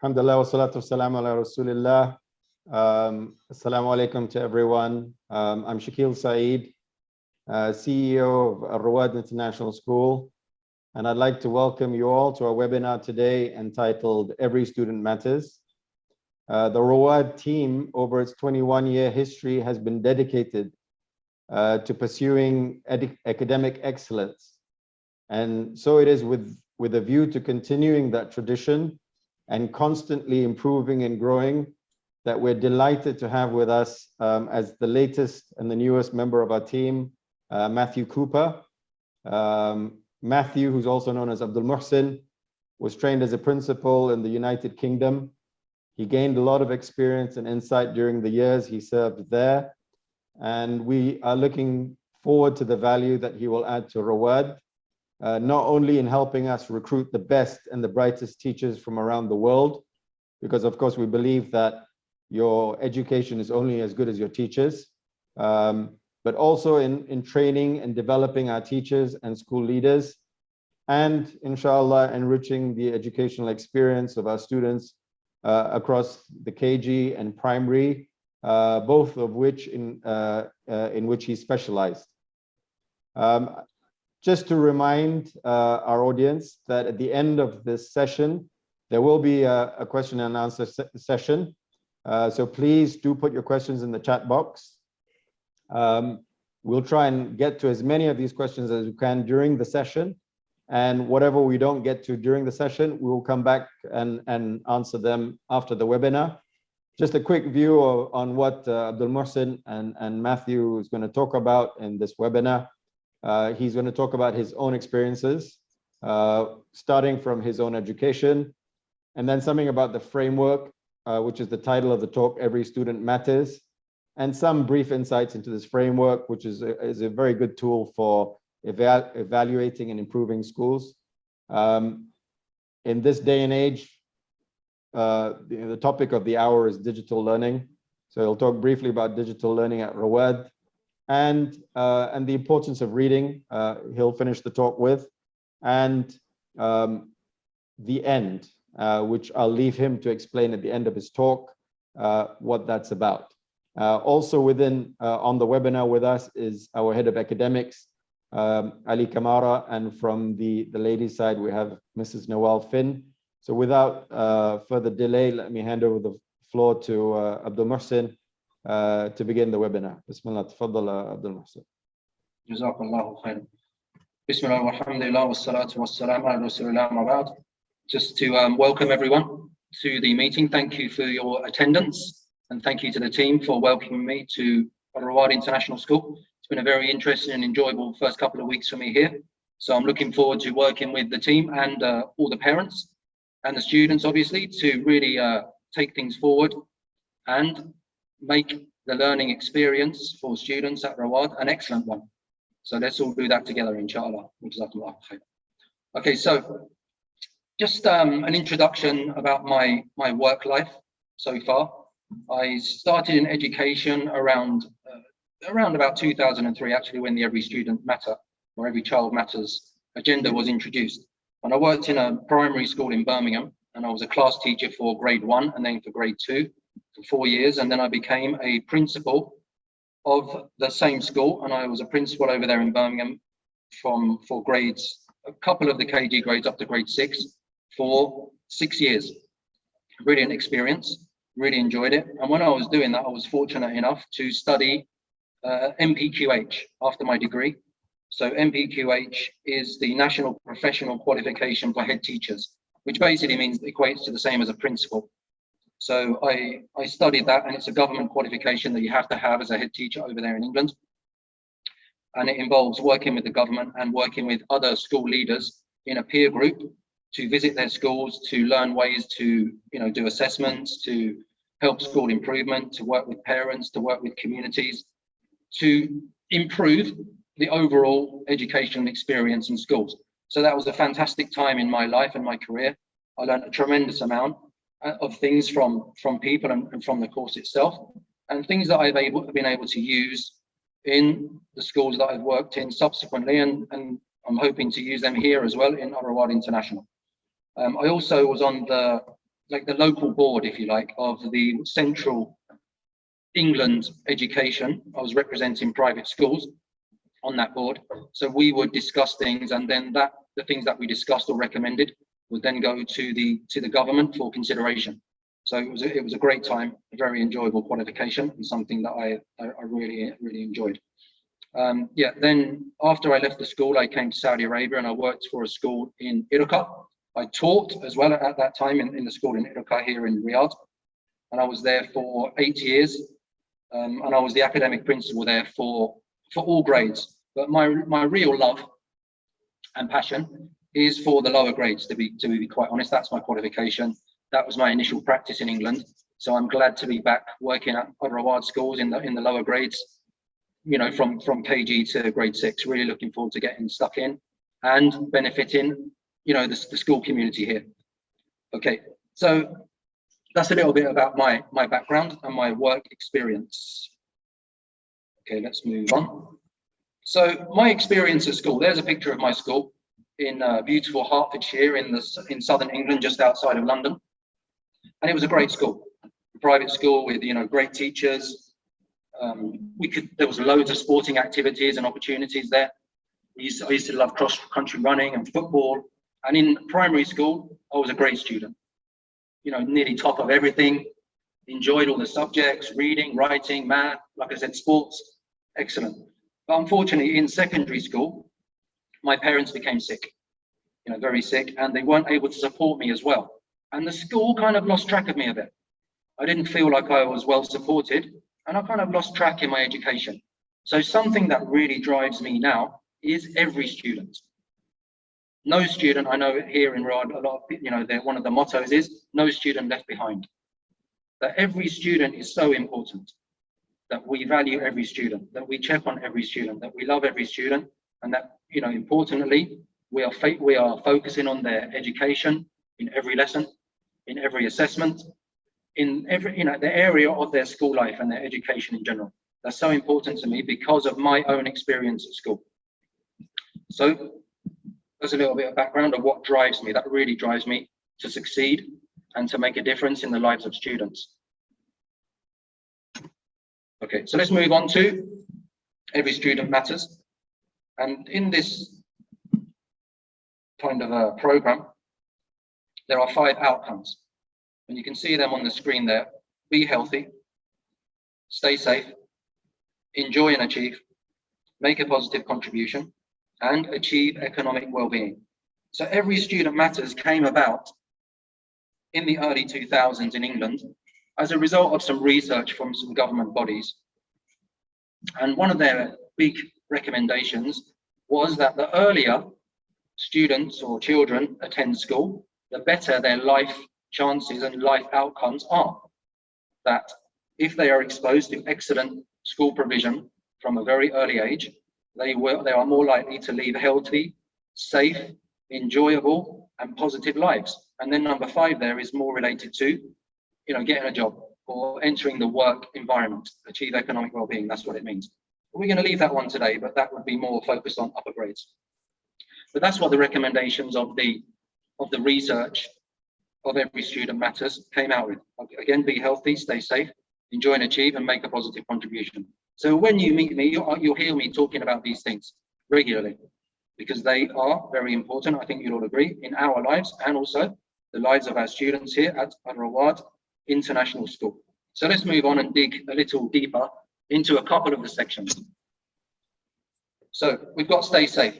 Alhamdulillah wa salatu wassalamu ala Rasulillah. Assalamu alaikum to everyone. I'm Shakil Saeed, CEO of Al-Rowad International School, and I'd like to welcome you all to our webinar today entitled Every Student Matters. The Rowad team, over its 21-year history, has been dedicated to pursuing academic excellence. And so it is with a view to continuing that tradition and constantly improving and growing that we're delighted to have with us as the latest and the newest member of our team, Matthew Cooper. Matthew, who's also known as Abdul Muhsin, was trained as a principal in the United Kingdom. He gained a lot of experience and insight during the years he served there. And we are looking forward to the value that he will add to Rowad, not only in helping us recruit the best and the brightest teachers from around the world, because of course we believe that your education is only as good as your teachers, but also in training and developing our teachers and school leaders, and inshallah enriching the educational experience of our students across the KG and primary, both of which in which he specialized. Just to remind our audience that at the end of this session, there will be a question and answer session. So please do put your questions in the chat box. We'll try and get to as many of these questions as we can during the session. And whatever we don't get to during the session, we will come back and answer them after the webinar. Just a quick view on what Abdul Muhsin and Matthew is going to talk about in this webinar. He's going to talk about his own experiences, starting from his own education, and then something about the framework, which is the title of the talk, Every Student Matters, and some brief insights into this framework, which is a very good tool for evaluating and improving schools. In this day and age, the topic of the hour is digital learning. So he'll talk briefly about digital learning at Rowad, and the importance of reading, he'll finish the talk with, and the end, which I'll leave him to explain at the end of his talk what that's about. Also on the webinar with us is our head of academics, Ali Kamara, and from the ladies' side we have Mrs. Nawal Finn. So without further delay, let me hand over the floor to Abdul Muhsin to begin the webinar. Bismillah, tafaddal Abdul Muhsin. Jazakallahu khairan. Bismillah walhamdulillah wassalatu wassalamu ala rasulillah ma ba'd. Just to welcome everyone to the meeting. Thank you for your attendance, and thank you to the team for welcoming me to Al-Rowad International School. It's been a very interesting and enjoyable first couple of weeks for me here. So I'm looking forward to working with the team and all the parents and the students, obviously, to really take things forward and make the learning experience for students at Rowad an excellent one. So let's all do that together, inshallah. Okay, so just an introduction about my work life so far. I started in education around about 2003, actually, when the Every Student Matter or Every Child Matters agenda was introduced. And I worked in a primary school in Birmingham, and I was a class teacher for grade 1 and then for grade 2 for 4 years. And then I became a principal of the same school, and I was a principal over there in Birmingham for grades, a couple of the KG grades up to grade 6 for 6 years. Brilliant experience, really enjoyed it. And when I was doing that, I was fortunate enough to study MPQH after my degree. So MPQH is the National Professional Qualification for Head Teachers, which basically means it equates to the same as a principal. So I studied that, and it's a government qualification that you have to have as a head teacher over there in England. And it involves working with the government and working with other school leaders in a peer group to visit their schools, to learn ways to do assessments, to help school improvement, to work with parents, to work with communities, to improve the overall educational experience in schools. So that was a fantastic time in my life and my career. I learned a tremendous amount of things from people and from the course itself, and things that I've been able to use in the schools that I've worked in subsequently, and I'm hoping to use them here as well in Al-Rowad International. I also was on the like the local board, if you like, of the central England education. I was representing private schools on that board. So we would discuss things, and then the things that we discussed or recommended would then go to the government for consideration. So it was a great time, a very enjoyable qualification, and something that I really enjoyed. Yeah, then after I left the school, I came to Saudi Arabia and I worked for a school in Iraq. I taught as well at that time in the school in Iraq here in Riyadh, and I was there for 8 years, and I was the academic principal there for all grades. But my real love and passion is for the lower grades. To be quite honest, that's my qualification. That was my initial practice in England. So I'm glad to be back working at Al-Rowad schools in the lower grades. You know, from KG to grade 6. Really looking forward to getting stuck in and benefiting, you know, the school community here. Okay, so that's a little bit about my background and my work experience. Okay, let's move on. So my experience at school, there's a picture of my school in beautiful Hertfordshire in southern England, just outside of London. And it was a great school, a private school with, you know, great teachers. There was loads of sporting activities and opportunities there. I used to love cross-country running and football. And in primary school, I was a great student. You know, nearly top of everything. Enjoyed all the subjects, reading, writing, math, like I said, sports, excellent. But unfortunately, in secondary school, my parents became sick, you know, very sick, and they weren't able to support me as well. And the school kind of lost track of me a bit. I didn't feel like I was well supported, and I kind of lost track in my education. So something that really drives me now is every student. No student, I know here in Riyadh, a lot of, you know, one of the mottos is no student left behind. That every student is so important, that we value every student, that we check on every student, that we love every student, and that, you know, importantly, we are focusing on their education in every lesson, in every assessment, in every, you know, the area of their school life and their education in general. That's so important to me because of my own experience at school. So that's a little bit of background of what drives me, that really drives me to succeed and to make a difference in the lives of students. Okay, so let's move on to Every Student Matters. And in this kind of a program, there are 5 outcomes. And you can see them on the screen there. Be healthy, stay safe, enjoy and achieve, make a positive contribution, and achieve economic well-being. So Every Student Matters came about in the early 2000s in England as a result of some research from some government bodies. And one of their big recommendations was that the earlier students or children attend school, the better their life chances and life outcomes are. That if they are exposed to excellent school provision from a very early age, they are more likely to lead healthy, safe, enjoyable, and positive lives. And then number 5 there is more related to, you know, getting a job or entering the work environment, achieve economic well-being. That's what it means. We're going to leave that one today, but that would be more focused on upper grades. But that's what the recommendations of the research of Every Student Matters came out with. Again, be healthy, stay safe, enjoy and achieve, and make a positive contribution. So when you meet me, you'll hear me talking about these things regularly because they are very important. I think you'll all agree in our lives and also the lives of our students here at Al-Rowad International School. So let's move on and dig a little deeper into a couple of the sections. So we've got stay safe.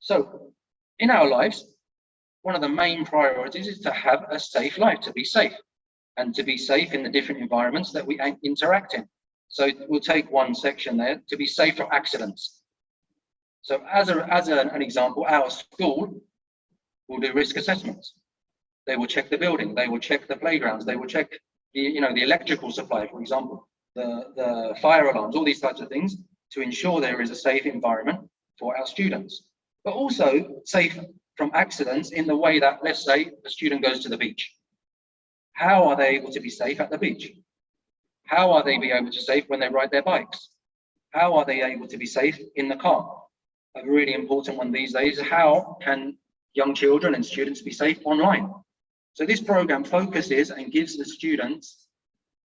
So in our lives, one of the main priorities is to have a safe life, to be safe, and to be safe in the different environments that we interact in. So we'll take one section there, to be safe from accidents. So as an example, our school will do risk assessments. They will check the building, they will check the playgrounds, they will check the electrical supply, for example, the fire alarms, all these types of things to ensure there is a safe environment for our students, but also safe from accidents in the way that, let's say, a student goes to the beach. How are they able to be safe at the beach? How are they be able to be safe when they ride their bikes? How are they able to be safe in the car? A really important one these days, how can young children and students be safe online? So this program focuses and gives the students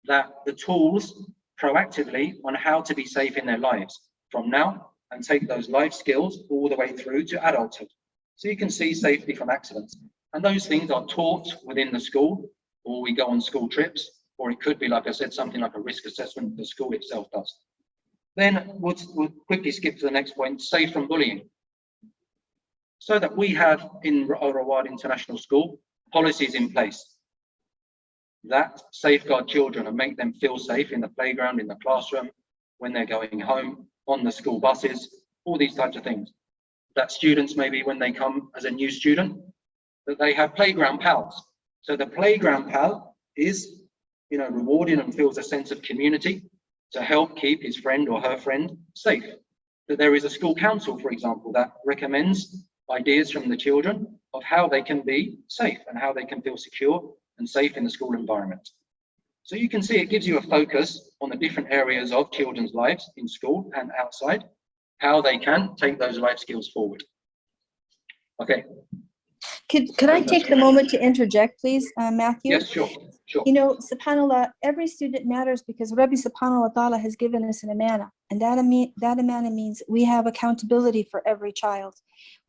the tools proactively on how to be safe in their lives from now, and take those life skills all the way through to adulthood. So you can see safety from accidents. And those things are taught within the school, or we go on school trips, or it could be, like I said, something like a risk assessment the school itself does. Then we'll quickly skip to the next point, safe from bullying. So that we have in Al-Rowad International School policies in place that safeguard children and make them feel safe in the playground, in the classroom, when they're going home, on the school buses, all these types of things. That students, maybe when they come as a new student, that they have playground pals. So the playground pal is, rewarding and feels a sense of community to help keep his friend or her friend safe. That there is a school council, for example, that recommends ideas from the children of how they can be safe and how they can feel secure and safe in the school environment. So you can see it gives you a focus on the different areas of children's lives in school and outside, how they can take those life skills forward. Okay. Could I take a moment to interject, please, Matthew? Yes, sure. SubhanAllah, every student matters because Rabbi subhanahu wa ta'ala has given us an amana. And that amana means we have accountability for every child.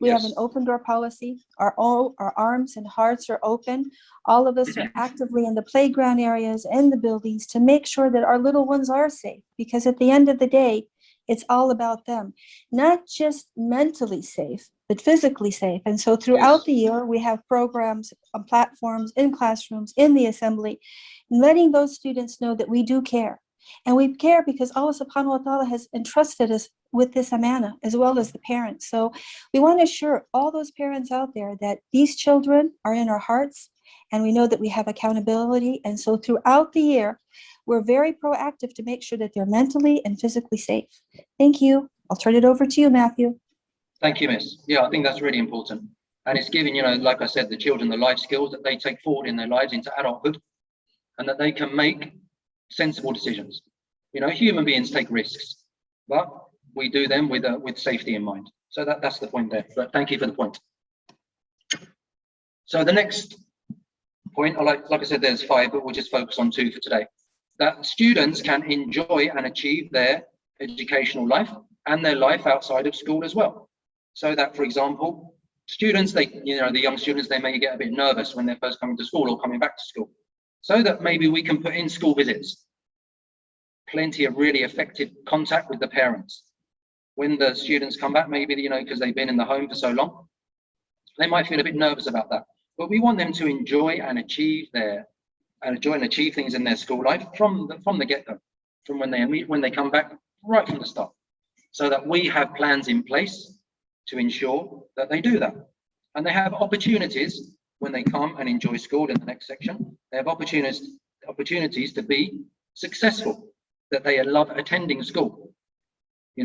We have an open door policy. Our arms and hearts are open. All of us are actively in the playground areas and the buildings to make sure that our little ones are safe. Because at the end of the day, it's all about them, not just mentally safe, but physically safe. And so throughout the year, we have programs on platforms, in classrooms, in the assembly, letting those students know that we do care. And we care because Allah subhanahu wa ta'ala has entrusted us with this amana, as well as the parents. So we want to assure all those parents out there that these children are in our hearts, and we know that we have accountability. And so throughout the year, we're very proactive to make sure that they're mentally and physically safe. Thank you. I'll turn it over to you, Matthew. Thank you, Miss. Yeah, I think that's really important. And it's giving, like I said, the children the life skills that they take forward in their lives into adulthood, and that they can make sensible decisions. Human beings take risks, but we do them with safety in mind. So that's the point there. But thank you for the point. So the next point, like I said, there's 5, but we'll just focus on 2 for today. That students can enjoy and achieve their educational life and their life outside of school as well. So that, for example, students, the young students, they may get a bit nervous when they're first coming to school or coming back to school. So that maybe we can put in school visits, plenty of really effective contact with the parents. When the students come back, maybe, because they've been in the home for so long, they might feel a bit nervous about that. But we want them to enjoy and achieve things in their school life from the get-go, from when they come back, right from the start, so that we have plans in place to ensure that they do that. And they have opportunities when they come and enjoy school in the next section. They have opportunities to be successful, that they love attending school.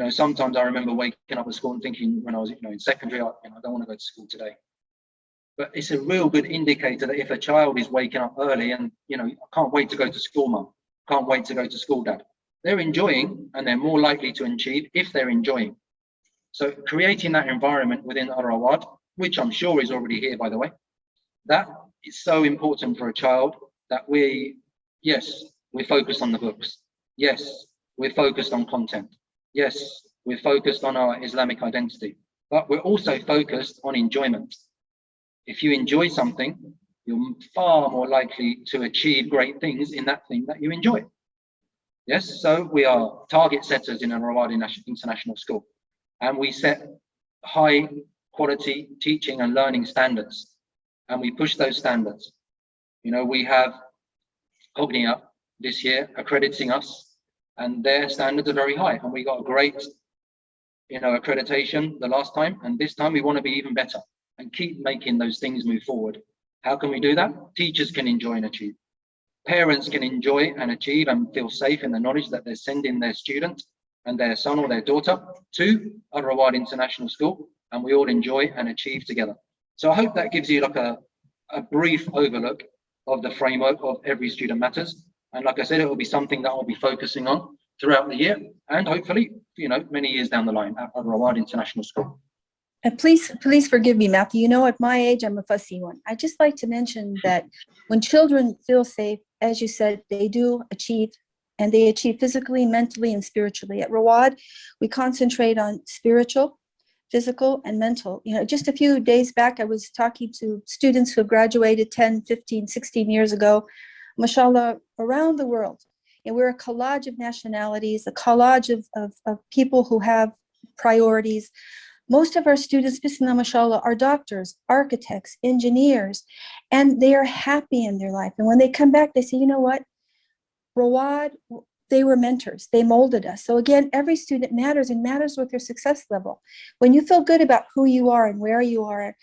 Sometimes I remember waking up at school and thinking when I was in secondary, I don't want to go to school today. But it's a real good indicator that if a child is waking up early and, I can't wait to go to school, mum, can't wait to go to school, dad, they're enjoying, and they're more likely to achieve if they're enjoying. So creating that environment within Al-Rowad, which I'm sure is already here, by the way, that is so important for a child, that we're focused on the books. Yes, we're focused on content. Yes, we're focused on our Islamic identity, but we're also focused on enjoyment. If you enjoy something, you're far more likely to achieve great things in that thing that you enjoy. Yes, so we are target setters in Al-Rowad International School, and we set high quality teaching and learning standards, and we push those standards. We have Cognia this year accrediting us, and their standards are very high, and we got a great accreditation the last time, and this time we want to be even better and keep making those things move forward. How can we do that? Teachers can enjoy and achieve. Parents can enjoy and achieve and feel safe in the knowledge that they're sending their student and their son or their daughter to Al-Rowad International School, and we all enjoy and achieve together. So I hope that gives you like a brief overlook of the framework of Every Student Matters. And like I said, it will be something that I'll be focusing on throughout the year, and hopefully, many years down the line at Al-Rowad International School. And please forgive me, Matthew. You know, at my age, I'm a fussy one. I just like to mention that when children feel safe, as you said, they do achieve, and they achieve physically, mentally, and spiritually. At Rawad, we concentrate on spiritual, physical, and mental. You know, just a few days back, I was talking to students who have graduated 10, 15, 16 years ago, mashallah, around the world. And we're a collage of nationalities, a collage of people who have priorities. Most of our students, bismillah, mashallah, are doctors, architects, engineers, and they are happy in their life. And when they come back, they say, you know what, Rawad, they were mentors, they molded us. So again, every student matters, and matters with their success level. When you feel good about who you are and where you are,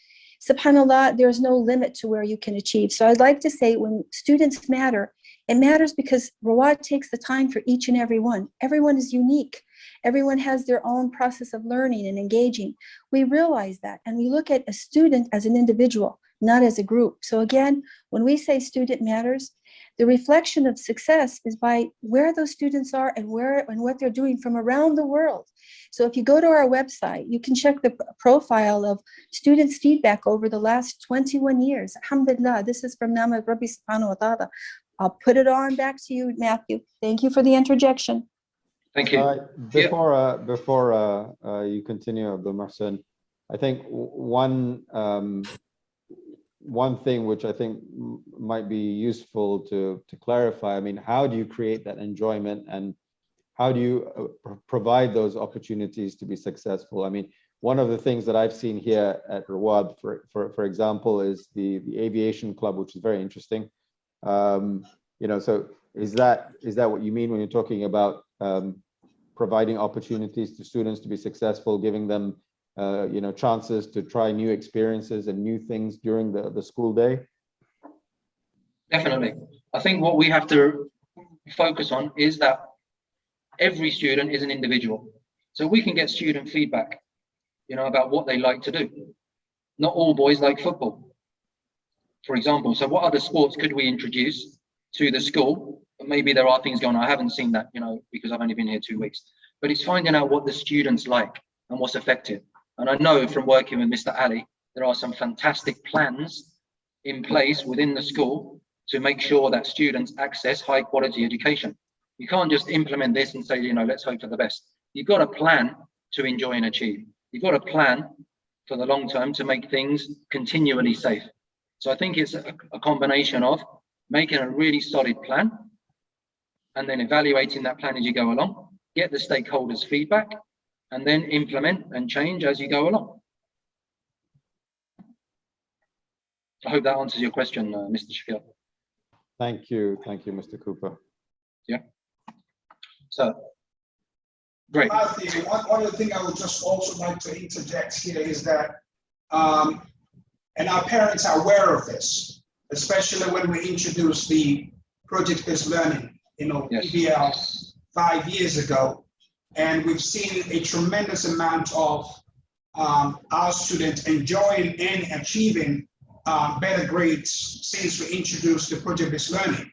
subhanAllah, there's no limit to where you can achieve. So I'd like to say when students matter, it matters because Rawad takes the time for each and every one. Everyone is unique. Everyone has their own process of learning and engaging. We realize that, and we look at a student as an individual, not as a group. So again, when we say student matters, the reflection of success is by where those students are and what they're doing from around the world. So if you go to our website, you can check the profile of students' feedback over the last 21 years. Alhamdulillah, this is from Nama Rabbi Subhanahu wa Ta'ala. I'll put it on back to you, Matthew. Thank you for the interjection. Thank you. Before you continue, Abdul Mahsen, I think one thing which I think might be useful to clarify, I mean, how do you create that enjoyment, and how do you provide those opportunities to be successful? I mean, one of the things that I've seen here at Rawad, for example, is the aviation club, which is very interesting. You know, so is that what you mean when you're talking about providing opportunities to students to be successful, giving them you know, chances to try new experiences and new things during the school day? Definitely. I think what we have to focus on is that every student is an individual. So we can get student feedback, you know, about what they like to do. Not all boys like football, for example. So what other sports could we introduce to the school? Maybe there are things going on. I haven't seen that, you know, because I've only been here 2 weeks. But it's finding out what the students like and what's effective. And I know from working with Mr. Ali, there are some fantastic plans in place within the school to make sure that students access high quality education. You can't just implement this and say, you know, let's hope for the best. You've got a plan to enjoy and achieve. You've got a plan for the long term to make things continually safe. So I think it's a combination of making a really solid plan and then evaluating that plan as you go along, get the stakeholders' feedback, and then implement and change as you go along. I hope that answers your question, Mr. Shakil. Thank you, Mr. Cooper. Yeah. So, great. Matthew, one other thing I would just also like to interject here is that, and our parents are aware of this, especially when we introduced the project-based learning, you know, yes. PBL 5 years ago. And we've seen a tremendous amount of our students enjoying and achieving better grades since we introduced the project-based learning.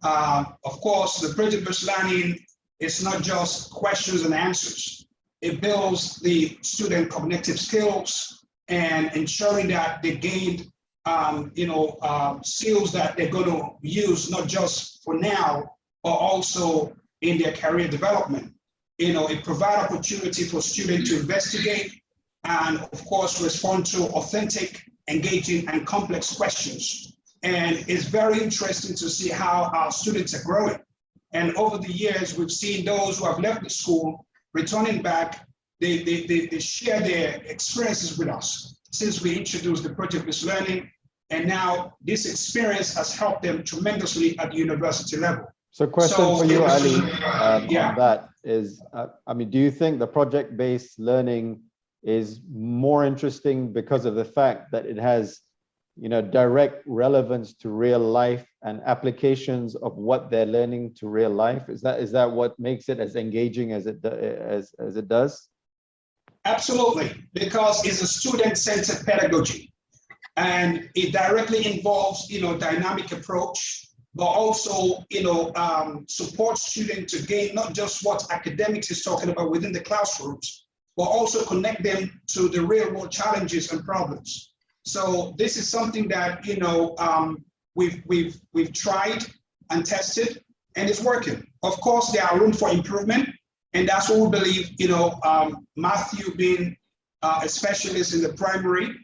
Of course, the project-based learning is not just questions and answers. It builds the student cognitive skills and ensuring that they gain skills that they're going to use not just for now, but also in their career development. You know, it provides opportunity for students to investigate and, of course, respond to authentic, engaging, and complex questions. And it's very interesting to see how our students are growing. And over the years, we've seen those who have left the school returning back. They share their experiences with us since we introduced the project-based learning. And now this experience has helped them tremendously at the university level. So question for you, Ali, yeah. on that is, I mean, do you think the project-based learning is more interesting because of the fact that it has, you know, direct relevance to real life and applications of what they're learning to real life? Is that what makes it as engaging as it does? Absolutely, because it's a student-centered pedagogy, and it directly involves, you know, dynamic approach, but also, you know, support students to gain not just what academics is talking about within the classrooms, but also connect them to the real world challenges and problems. So this is something that, you know, we've tried and tested, and it's working. Of course, there are room for improvement, and that's what we believe, you know, Matthew being a specialist in the primary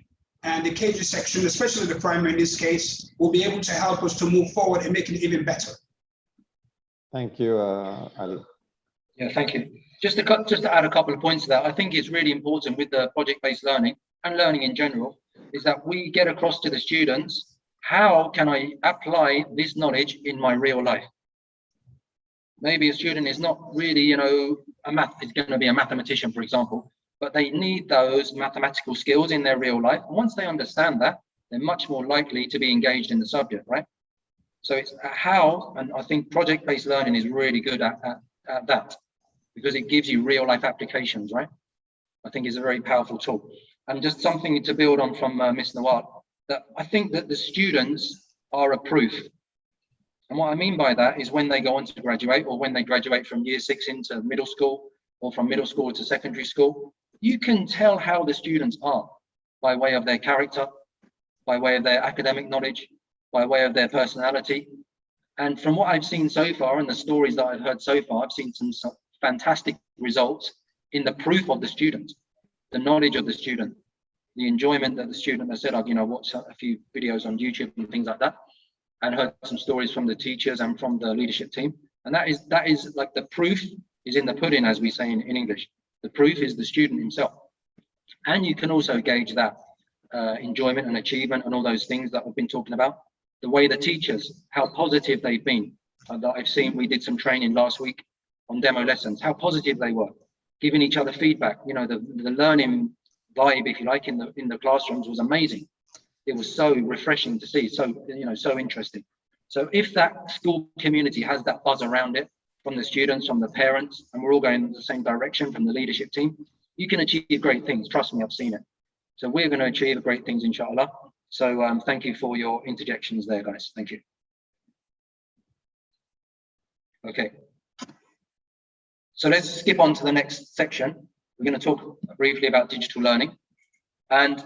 and the KG section, especially the primary in this case, will be able to help us to move forward and make it even better. Thank you, Ali. Yeah, thank you. Just to add a couple of points to that, I think it's really important with the project-based learning and learning in general, is that we get across to the students, how can I apply this knowledge in my real life? Maybe a student is not really, you know, is going to be a mathematician, for example, but they need those mathematical skills in their real life. And once they understand that, they're much more likely to be engaged in the subject, right? So it's how, and I think project-based learning is really good at that, because it gives you real life applications, right? I think it's a very powerful tool. And just something to build on from Ms. Nawal, that I think that the students are a proof. And what I mean by that is when they go on to graduate, or when they graduate from year 6 into middle school, or from middle school to secondary school, you can tell how the students are by way of their character, by way of their academic knowledge, by way of their personality. And from what I've seen so far and the stories that I've heard so far, I've seen some fantastic results in the proof of the student, the knowledge of the student, the enjoyment that the student has said. I've, you know, watched a few videos on YouTube and things like that, and heard some stories from the teachers and from the leadership team. And that is like the proof is in the pudding, as we say in English. The proof is the student himself. And you can also gauge that enjoyment and achievement and all those things that I've been talking about. The way the teachers, how positive they've been. That I've seen, we did some training last week on demo lessons, how positive they were, giving each other feedback. You know, the learning vibe, if you like, in the classrooms was amazing. It was so refreshing to see, so, you know, so interesting. So if that school community has that buzz around it, from the students, from the parents, and we're all going in the same direction from the leadership team, you can achieve great things. Trust me, I've seen it. So we're going to achieve great things, inshallah. So thank you for your interjections there, guys. Thank you. Okay. So let's skip on to the next section. We're going to talk briefly about digital learning. And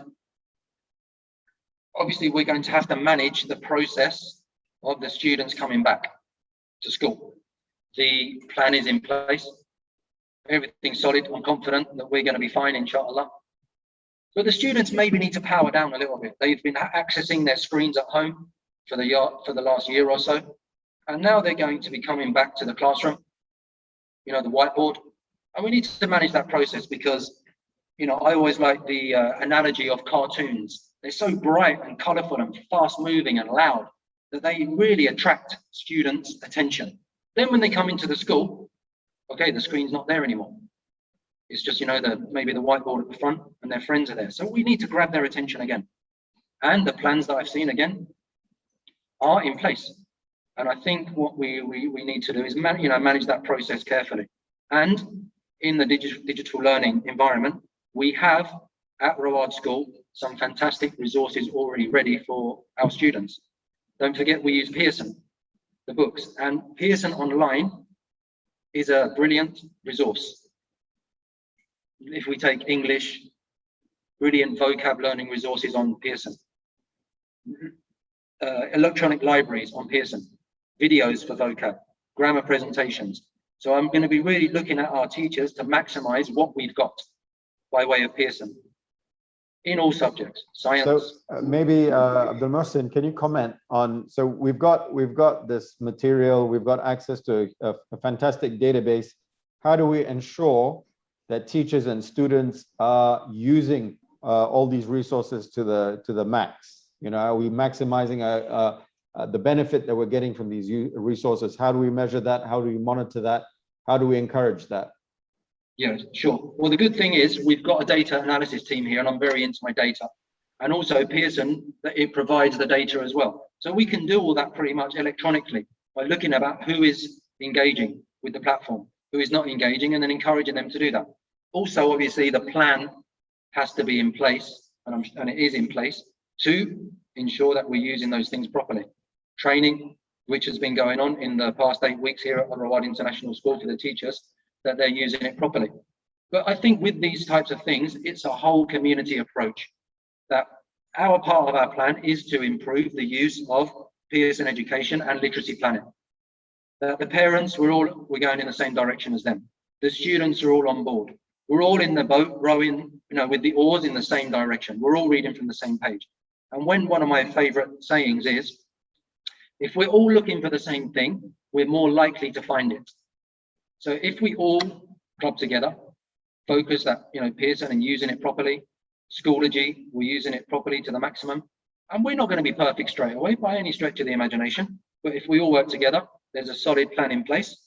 obviously, we're going to have to manage the process of the students coming back to school. The plan is in place. Everything's solid. I'm confident that we're going to be fine, inshallah. But the students maybe need to power down a little bit. They've been accessing their screens at home for the last year or so. And now they're going to be coming back to the classroom, you know, the whiteboard. And we need to manage that process because, you know, I always like the analogy of cartoons. They're so bright and colorful and fast moving and loud that they really attract students' attention. Then when they come into the school, okay, the screen's not there anymore. It's just, you know, maybe the whiteboard at the front and their friends are there. So we need to grab their attention again. And the plans that I've seen again are in place. And I think what we need to do is manage that process carefully. And in the digital learning environment, we have at Rowad School some fantastic resources already ready for our students. Don't forget, we use Pearson, the books, and Pearson Online is a brilliant resource. If we take English, brilliant vocab learning resources on Pearson, electronic libraries on Pearson, videos for vocab, grammar presentations. So I'm going to be really looking at our teachers to maximize what we've got by way of Pearson in all subjects, science. So maybe Abdul Mohsin, can you comment on, so we've got this material, we've got access to a fantastic database. How do we ensure that teachers and students are using all these resources to the max? You know, are we maximizing the benefit that we're getting from these resources? How do we measure that? How do we monitor that? How do we encourage that? Yeah, sure. Well, the good thing is we've got a data analysis team here, and I'm very into my data. And also Pearson, it provides the data as well. So we can do all that pretty much electronically by looking about who is engaging with the platform, who is not engaging, and then encouraging them to do that. Also, obviously, the plan has to be in place, and it is in place, to ensure that we're using those things properly. Training, which has been going on in the past 8 weeks here at Al-Rowad International School for the teachers, that they're using it properly. But I think with these types of things, it's a whole community approach. That our part of our plan is to improve the use of Pearson education and literacy planning. That the parents, we're going in the same direction as them. The students are all on board. We're all in the boat, rowing, with the oars in the same direction. We're all reading from the same page. And when one of my favorite sayings is, if we're all looking for the same thing, we're more likely to find it. So if we all club together, focus that, Pearson and using it properly, Schoology, we're using it properly to the maximum. And we're not going to be perfect straight away by any stretch of the imagination. But if we all work together, there's a solid plan in place.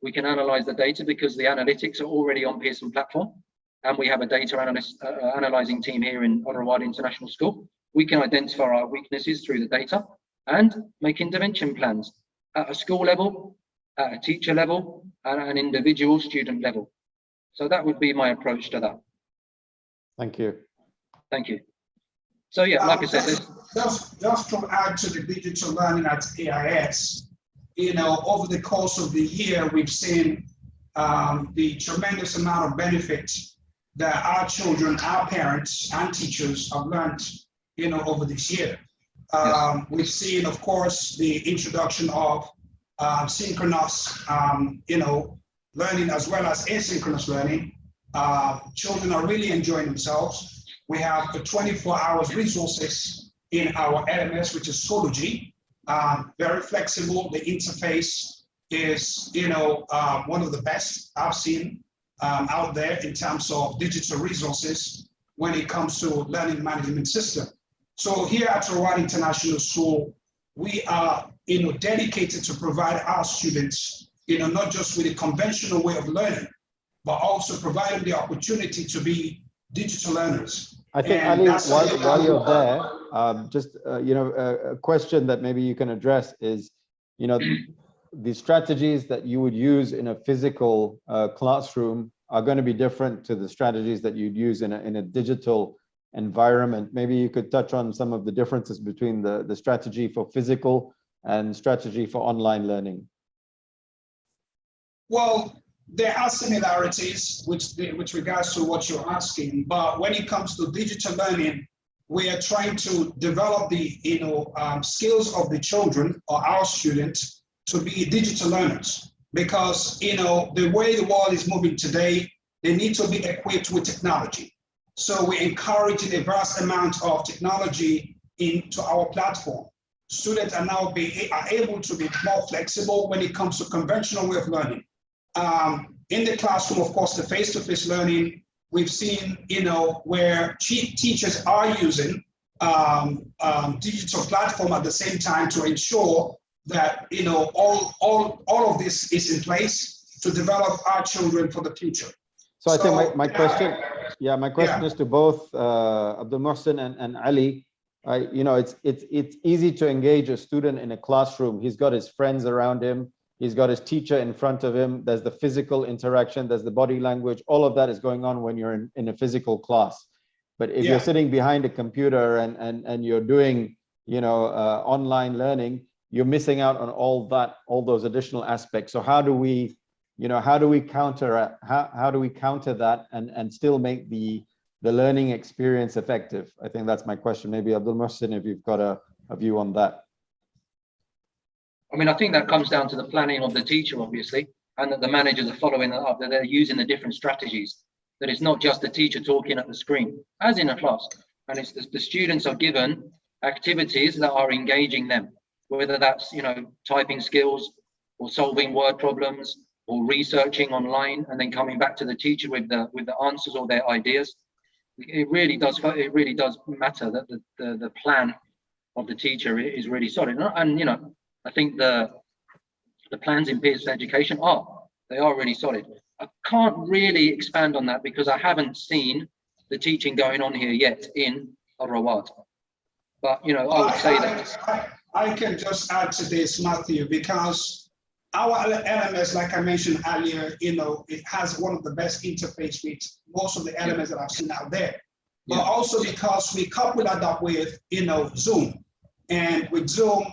We can analyze the data because the analytics are already on Pearson platform. And we have a data analyzing team here in Al-Rowad International School. We can identify our weaknesses through the data and make intervention plans at a school level, at a teacher level, and at an individual student level. So that would be my approach to that. Thank you. Thank you. So yeah, like I said, just to add to the digital learning at AIS, over the course of the year, we've seen the tremendous amount of benefit that our children, our parents, and teachers have learned, over this year. We've seen, of course, the introduction of synchronous, learning as well as asynchronous learning. Children are really enjoying themselves. We have the 24 hours resources in our LMS, which is Schoology. Very flexible. The interface is, one of the best I've seen out there in terms of digital resources when it comes to learning management system. So here at Al-Rowad International School, we are, dedicated to provide our students, not just with a conventional way of learning, but also provide them the opportunity to be digital learners. I think, Ali, while you're there, just, a question that maybe you can address is, the strategies that you would use in a physical classroom are going to be different to the strategies that you'd use in a digital environment. Maybe you could touch on some of the differences between the strategy for physical and strategy for online learning. Well, there are similarities with regards to what you're asking, but when it comes to digital learning, we are trying to develop the skills of the children or our students to be digital learners, because the way the world is moving today, they need to be equipped with technology. So we're encouraging a vast amount of technology into our platform. Students are now able to be more flexible when it comes to conventional way of learning. In the classroom, of course, the face-to-face learning, we've seen, where teachers are using digital platform at the same time to ensure that, all of this is in place to develop our children for the future. So I think my question is to both Abdul Mohsen and Ali. It's easy to engage a student in a classroom. He's got his friends around him. He's got his teacher in front of him. There's the physical interaction. There's the body language. All of that is going on when you're in a physical class. But if you're sitting behind a computer and you're doing, online learning, you're missing out on all those additional aspects. So how do we counter that and still make the learning experience effective? I think that's my question. Maybe Abdul Mohsen, if you've got a view on that. I think that comes down to the planning of the teacher, obviously, and that the managers are following that up, that they're using the different strategies, that it's not just the teacher talking at the screen, as in a class, and it's the students are given activities that are engaging them, whether that's, typing skills or solving word problems or researching online and then coming back to the teacher with the answers or their ideas. It really does matter that the plan of the teacher is really solid. And I think the plans in Pearson education are really solid. I can't really expand on that because I haven't seen the teaching going on here yet in Al-Rowad. But I would say that I can just add to this, Matthew, because our LMS, like I mentioned earlier, it has one of the best interface with most of the elements that I've seen out there. But also because we couple that up with, Zoom. And with Zoom,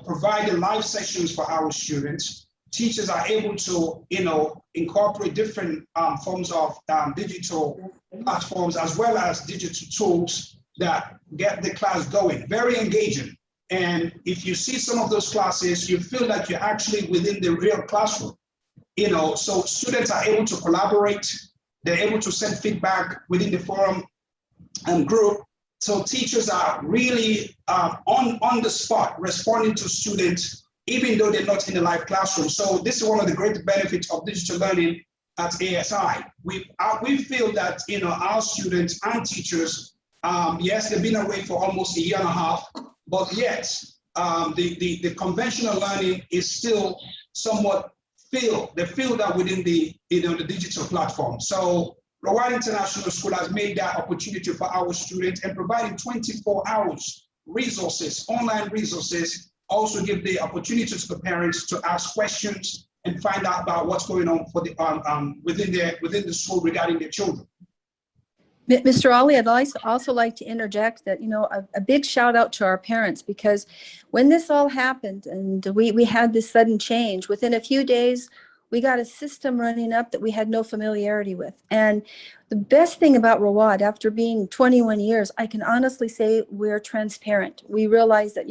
providing live sessions for our students. teachers are able to, incorporate different forms of digital platforms as well as digital tools that get the class going. Very engaging. And if you see some of those classes, you feel like you're actually within the real classroom. So students are able to collaborate. They're able to send feedback within the forum and group. So teachers are really on the spot responding to students, even though they're not in the live classroom. So this is one of the great benefits of digital learning at ASI. We feel that our students and teachers, yes, they've been away for almost a year and a half, but yet the conventional learning is still somewhat they feel that within the the digital platform. So Al-Rowad International School has made that opportunity for our students and providing 24 hours resources, online resources, also give the opportunity to the parents to ask questions and find out about what's going on for the within the school regarding their children. Mr. Ali, I'd also like to interject that, a big shout out to our parents, because when this all happened and we had this sudden change, within a few days, we got a system running up that we had no familiarity with. And the best thing about Rowad, after being 21 years, I can honestly say we're transparent. We realize that,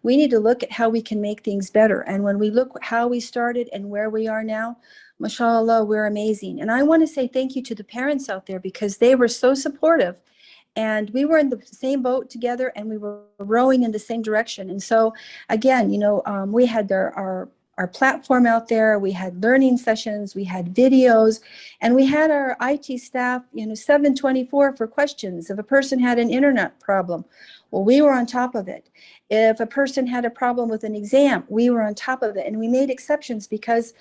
we need to look at how we can make things better. And when we look how we started and where we are now, mashallah, we're amazing. And I want to say thank you to the parents out there, because they were so supportive, and we were in the same boat together and we were rowing in the same direction. And so again, we had our platform out there, we had learning sessions, we had videos, and we had our IT staff, 7/24 for questions. If a person had an internet problem, well, we were on top of it. If a person had a problem with an exam, we were on top of it. And we made exceptions because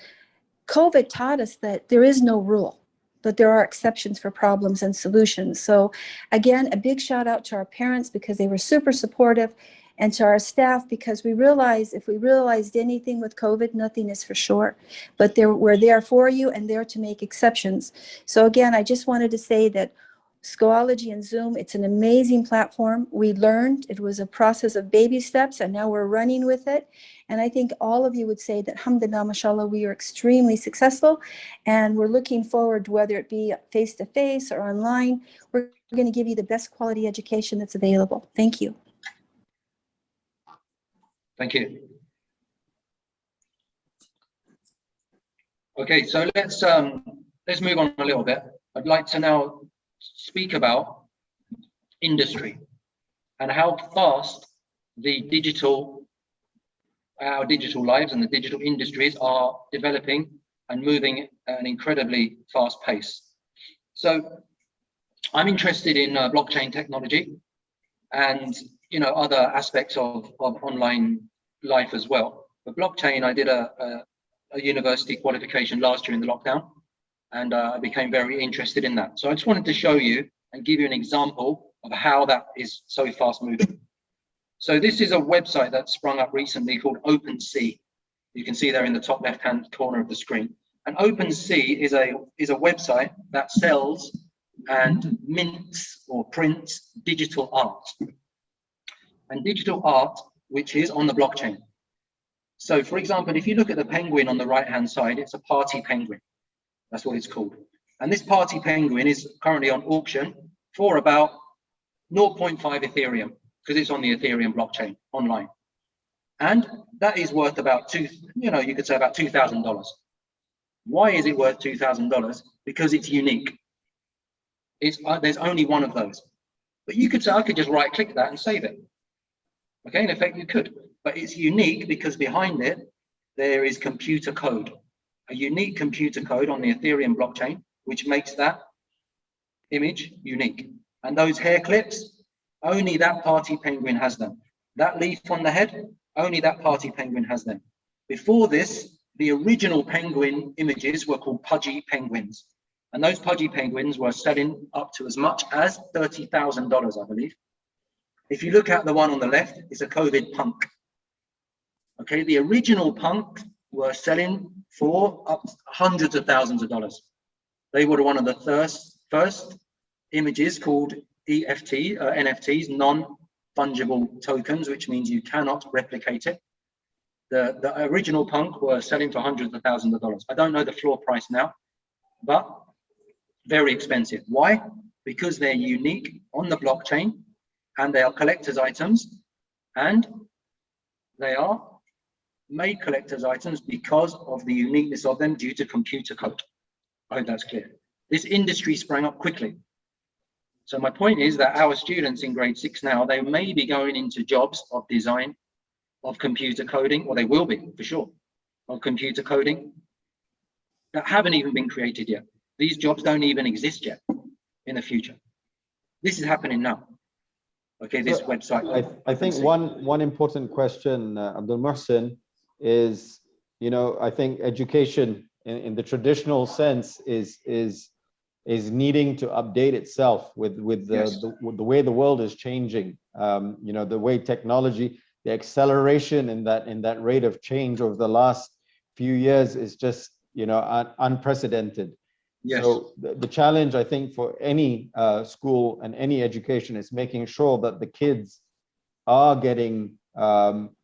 COVID taught us that there is no rule, but there are exceptions for problems and solutions. So again, a big shout out to our parents, because they were super supportive, and to our staff, because we realized if we realized anything with COVID, nothing is for sure, but we're there for you and there to make exceptions. So again, I just wanted to say that Schoology and Zoom, it's an amazing platform. We learned, it was a process of baby steps, and now we're running with it. And I think all of you would say that, alhamdulillah, mashallah, we are extremely successful, and we're looking forward to, whether it be face-to-face or online, we're going to give you the best quality education that's available. Thank you. Thank you. Okay, so let's move on a little bit. I'd like to now speak about industry and how fast our digital lives and the digital industries are developing and moving at an incredibly fast pace. So I'm interested in blockchain technology and other aspects of online life as well. But blockchain, I did a university qualification last year in the lockdown, and I became very interested in that. So I just wanted to show you and give you an example of how that is so fast moving. So this is a website that sprung up recently called OpenC. You can see there in the top left-hand corner of the screen. And OpenC is a website that sells and mints or prints digital art. And digital art, which is on the blockchain. So for example, if you look at the penguin on the right-hand side, it's a party penguin. That's what it's called. And this party penguin is currently on auction for about 0.5 Ethereum, because it's on the Ethereum blockchain online. And that is worth about you could say about $2,000. Why is it worth $2,000? Because it's unique. There's only one of those. But you could say, I could just right click that and save it. Okay, in effect you could, but it's unique because behind it, there is computer code, a unique computer code on the Ethereum blockchain, which makes that image unique. And those hair clips, only that party penguin has them. That leaf on the head, only that party penguin has them. Before this, the original penguin images were called pudgy penguins. And those pudgy penguins were selling up to as much as $30,000, I believe. If you look at the one on the left, it's a COVID punk. Okay, the original punk were selling for up hundreds of thousands of dollars. They were one of the first images called NFTs, non-fungible tokens, which means you cannot replicate it. The original punk were selling for hundreds of thousands of dollars. I don't know the floor price now, but very expensive. Why? Because they're unique on the blockchain, and they are collector's items, and they are made collector's items because of the uniqueness of them due to computer code. I hope that's clear. This industry sprang up quickly. So my point is that our students in grade 6 now, they may be going into jobs of design, of computer coding, or they will be for sure, of computer coding that haven't even been created yet. These jobs don't even exist yet in the future. This is happening now. Okay, this website. I think one important question, Abdul Muhsin, is, you know, I think education in the traditional sense is needing to update itself with the way the world is changing. You know, the way technology, the acceleration in that rate of change over the last few years is just, you know, unprecedented. Yes. So the challenge, I think, for any school and any education is making sure that the kids are getting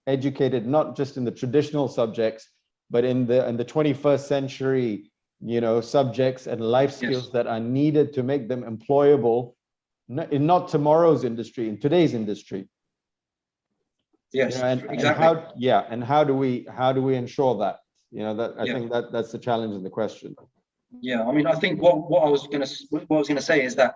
educated, not just in the traditional subjects, but in the 21st century, you know, subjects and life skills that are needed to make them employable in not tomorrow's industry, in today's industry. Yes, you know, exactly. And how do we ensure that? You know, that I think that's the challenge in the question. Yeah, I mean, I think what I was gonna say is that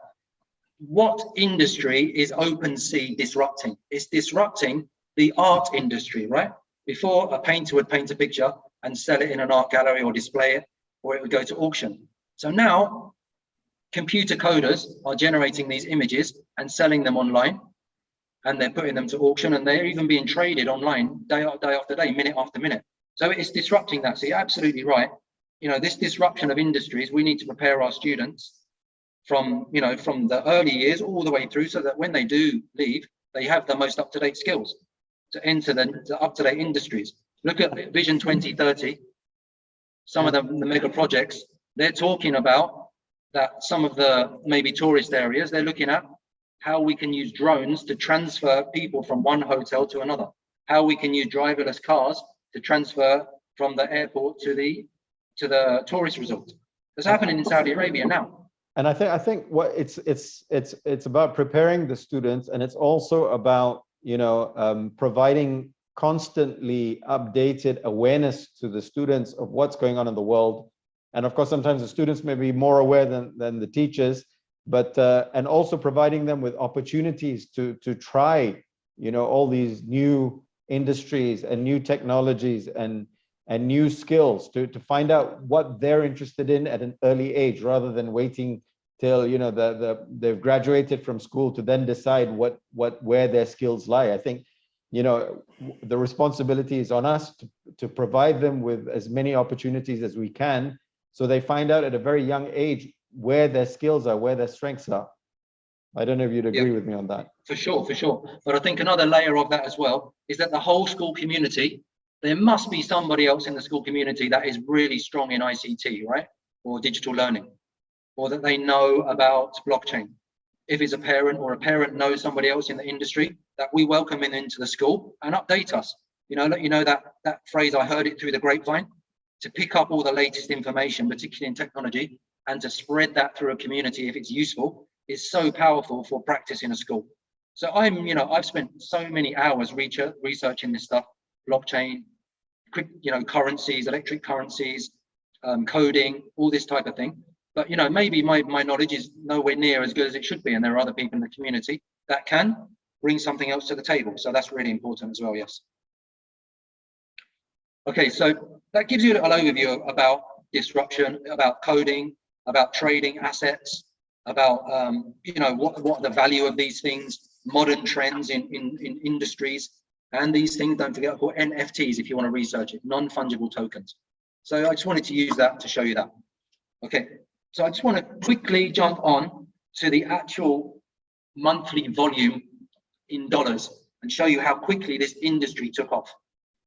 what industry is OpenC disrupting? It's disrupting the art industry, right? Before, a painter would paint a picture and sell it in an art gallery or display it, or it would go to auction. So now computer coders are generating these images and selling them online, and they're putting them to auction, and they're even being traded online day after day, minute after minute. So it's disrupting that. So you're absolutely right. You know, this disruption of industries, we need to prepare our students from, you know, from the early years all the way through, so that when they do leave, they have the most up-to-date skills to enter the up-to-date industries. Look at Vision 2030. Some of the mega projects, they're talking about that some of the maybe tourist areas, they're looking at how we can use drones to transfer people from one hotel to another, how we can use driverless cars to transfer from the airport to the tourist resort. It's happening in Saudi Arabia now. And I think what it's about preparing the students, and it's also about, you know, providing constantly updated awareness to the students of what's going on in the world. And of course, sometimes the students may be more aware than the teachers, but and also providing them with opportunities to try, you know, all these new industries and new technologies and new skills to find out what they're interested in at an early age, rather than waiting till, you know, they've graduated from school to then decide where their skills lie. I think, you know, the responsibility is on us to provide them with as many opportunities as we can, so they find out at a very young age where their skills are, where their strengths are. I don't know if you'd agree with me on that. For sure. But I think another layer of that as well is that the whole school community, there must be somebody else in the school community that is really strong in ICT, right? Or digital learning, or that they know about blockchain. If it's a parent, or a parent knows somebody else in the industry, that we welcome in into the school and update us. You know that phrase, I heard it through the grapevine, to pick up all the latest information, particularly in technology, and to spread that through a community if it's useful, is so powerful for practice in a school. So I've spent so many hours researching this stuff, blockchain, currencies, electric currencies, coding, all this type of thing. But, you know, maybe my knowledge is nowhere near as good as it should be. And there are other people in the community that can bring something else to the table. So that's really important as well, yes. Okay, so that gives you a little overview about disruption, about coding, about trading assets, about, what the value of these things, modern trends in industries. And these things, don't forget, are called NFTs if you want to research it, non-fungible tokens. So I just wanted to use that to show you that. Okay, so I just want to quickly jump on to the actual monthly volume in dollars and show you how quickly this industry took off.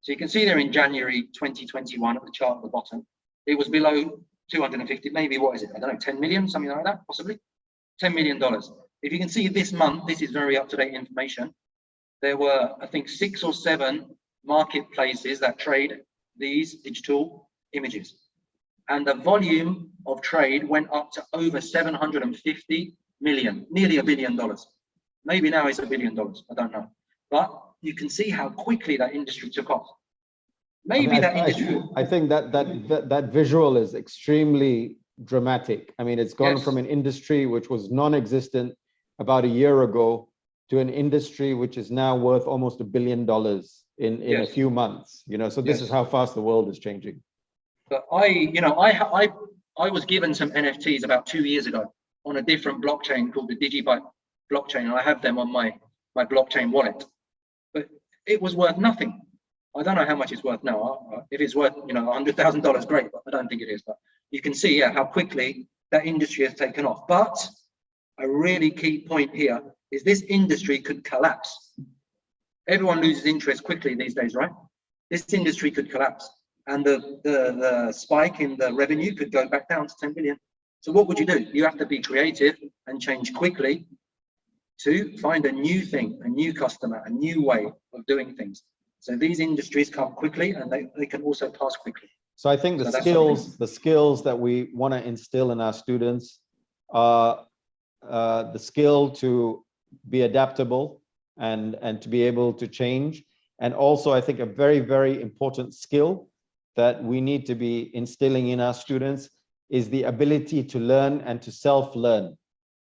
So you can see there in January 2021 at the chart at the bottom, it was below 250, maybe, what is it? I don't know, 10 million, something like that, possibly. $10 million. If you can see this month, this is very up-to-date information. There were, I think, 6 or 7 marketplaces that trade these digital images. And the volume of trade went up to over 750 million, nearly $1 billion. Maybe now it's $1 billion, I don't know. But you can see how quickly that industry took off. Maybe I think that visual is extremely dramatic. I mean, it's gone from an industry which was non-existent about a year ago to an industry which is now worth almost $1 billion in a few months. You know, so this is how fast the world is changing. But I was given some NFTs about 2 years ago on a different blockchain called the DigiByte blockchain, and I have them on my blockchain wallet. But it was worth nothing. I don't know how much it's worth now. If it's worth, $100,000, great, but I don't think it is. But you can see how quickly that industry has taken off. But a really key point here is this industry could collapse. Everyone loses interest quickly these days, right? This industry could collapse, and the spike in the revenue could go back down to 10 billion. So what would you do? You have to be creative and change quickly to find a new thing, a new customer, a new way of doing things. So these industries come quickly, and they can also pass quickly. So I think the skills that we want to instill in our students are the skill to be adaptable and to be able to change. And also, I think a very, very important skill that we need to be instilling in our students is the ability to learn and to self-learn.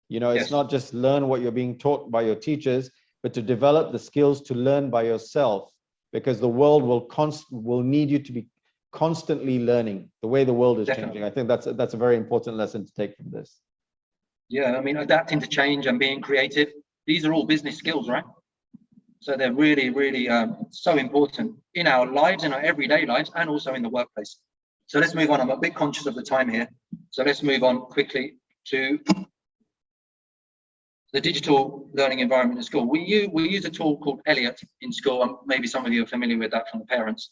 It's not just learn what you're being taught by your teachers, but to develop the skills to learn by yourself, because the world will need you to be constantly learning the way the world is changing. I think that's a very important lesson to take from this. Yeah, I mean, adapting to change and being creative, these are all business skills, right? So they're really, really so important in our lives, in our everyday lives, and also in the workplace. So let's move on. I'm a bit conscious of the time here. So let's move on quickly to the digital learning environment in school. We use a tool called Elliot in school, and maybe some of you are familiar with that from the parents.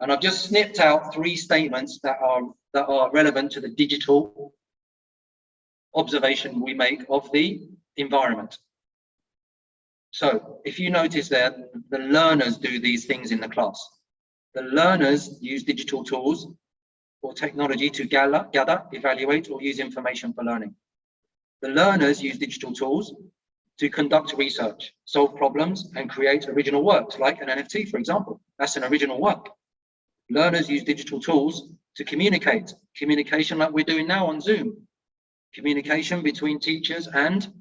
And I've just snipped out 3 statements that are relevant to the digital observation we make of the environment. So if you notice there, the learners do these things in the class. The learners use digital tools or technology to gather, evaluate, or use information for learning. The learners use digital tools to conduct research, solve problems, and create original works, like an NFT, for example. That's an original work. Learners use digital tools to communicate. Communication like we're doing now on Zoom. Communication between teachers and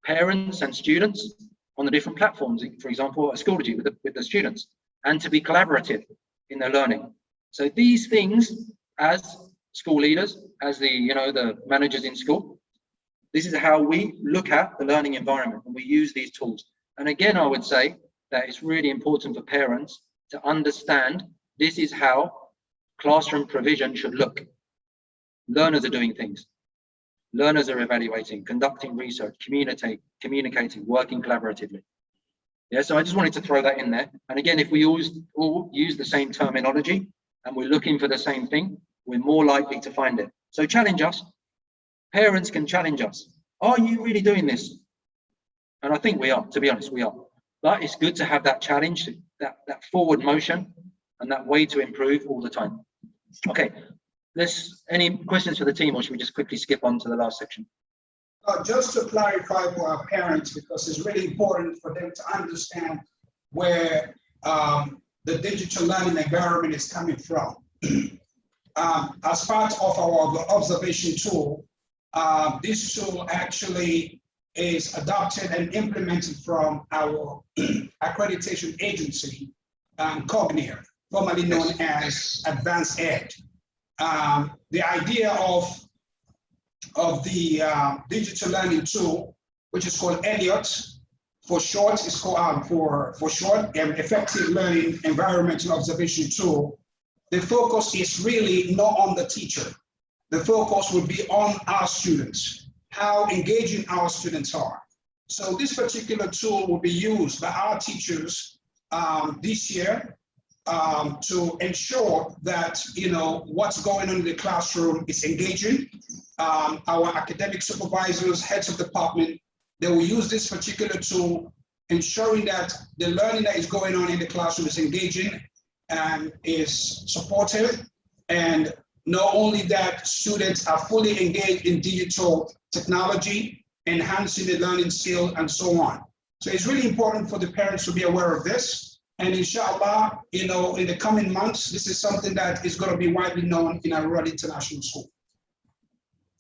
parents and students on the different platforms, for example, at Schoology with the students, and to be collaborative in their learning. So these things, as school leaders, as the managers in school, this is how we look at the learning environment, and we use these tools. And again, I would say that it's really important for parents to understand this is how classroom provision should look. Learners are doing things. Learners are evaluating, conducting research, communicating, working collaboratively. Yeah, so I just wanted to throw that in there. And again, if we all use the same terminology and we're looking for the same thing, we're more likely to find it. So challenge us. Parents can challenge us. Are you really doing this? And I think we are, to be honest, we are. But it's good to have that challenge, that forward motion, and that way to improve all the time. Okay, any questions for the team, or should we just quickly skip on to the last section? Just to clarify for our parents, because it's really important for them to understand where the digital learning environment is coming from. As part of our observation tool, this tool actually is adopted and implemented from our accreditation agency, Cognier, formerly known as Advanced Ed. The idea of the digital learning tool, which is called Elliot for short, is called for short, Effective Learning Environmental Observation Tool. The focus is really not on the teacher. The focus would be on our students, how engaging our students are. So this particular tool will be used by our teachers this year to ensure that what's going on in the classroom is engaging. Our academic supervisors, heads of department, they will use this particular tool ensuring that the learning that is going on in the classroom is engaging and is supportive. And not only that, students are fully engaged in digital technology, enhancing the learning skill and so on. So it's really important for the parents to be aware of this. And inshallah, in the coming months, this is something that is going to be widely known in Al-Rowad International School.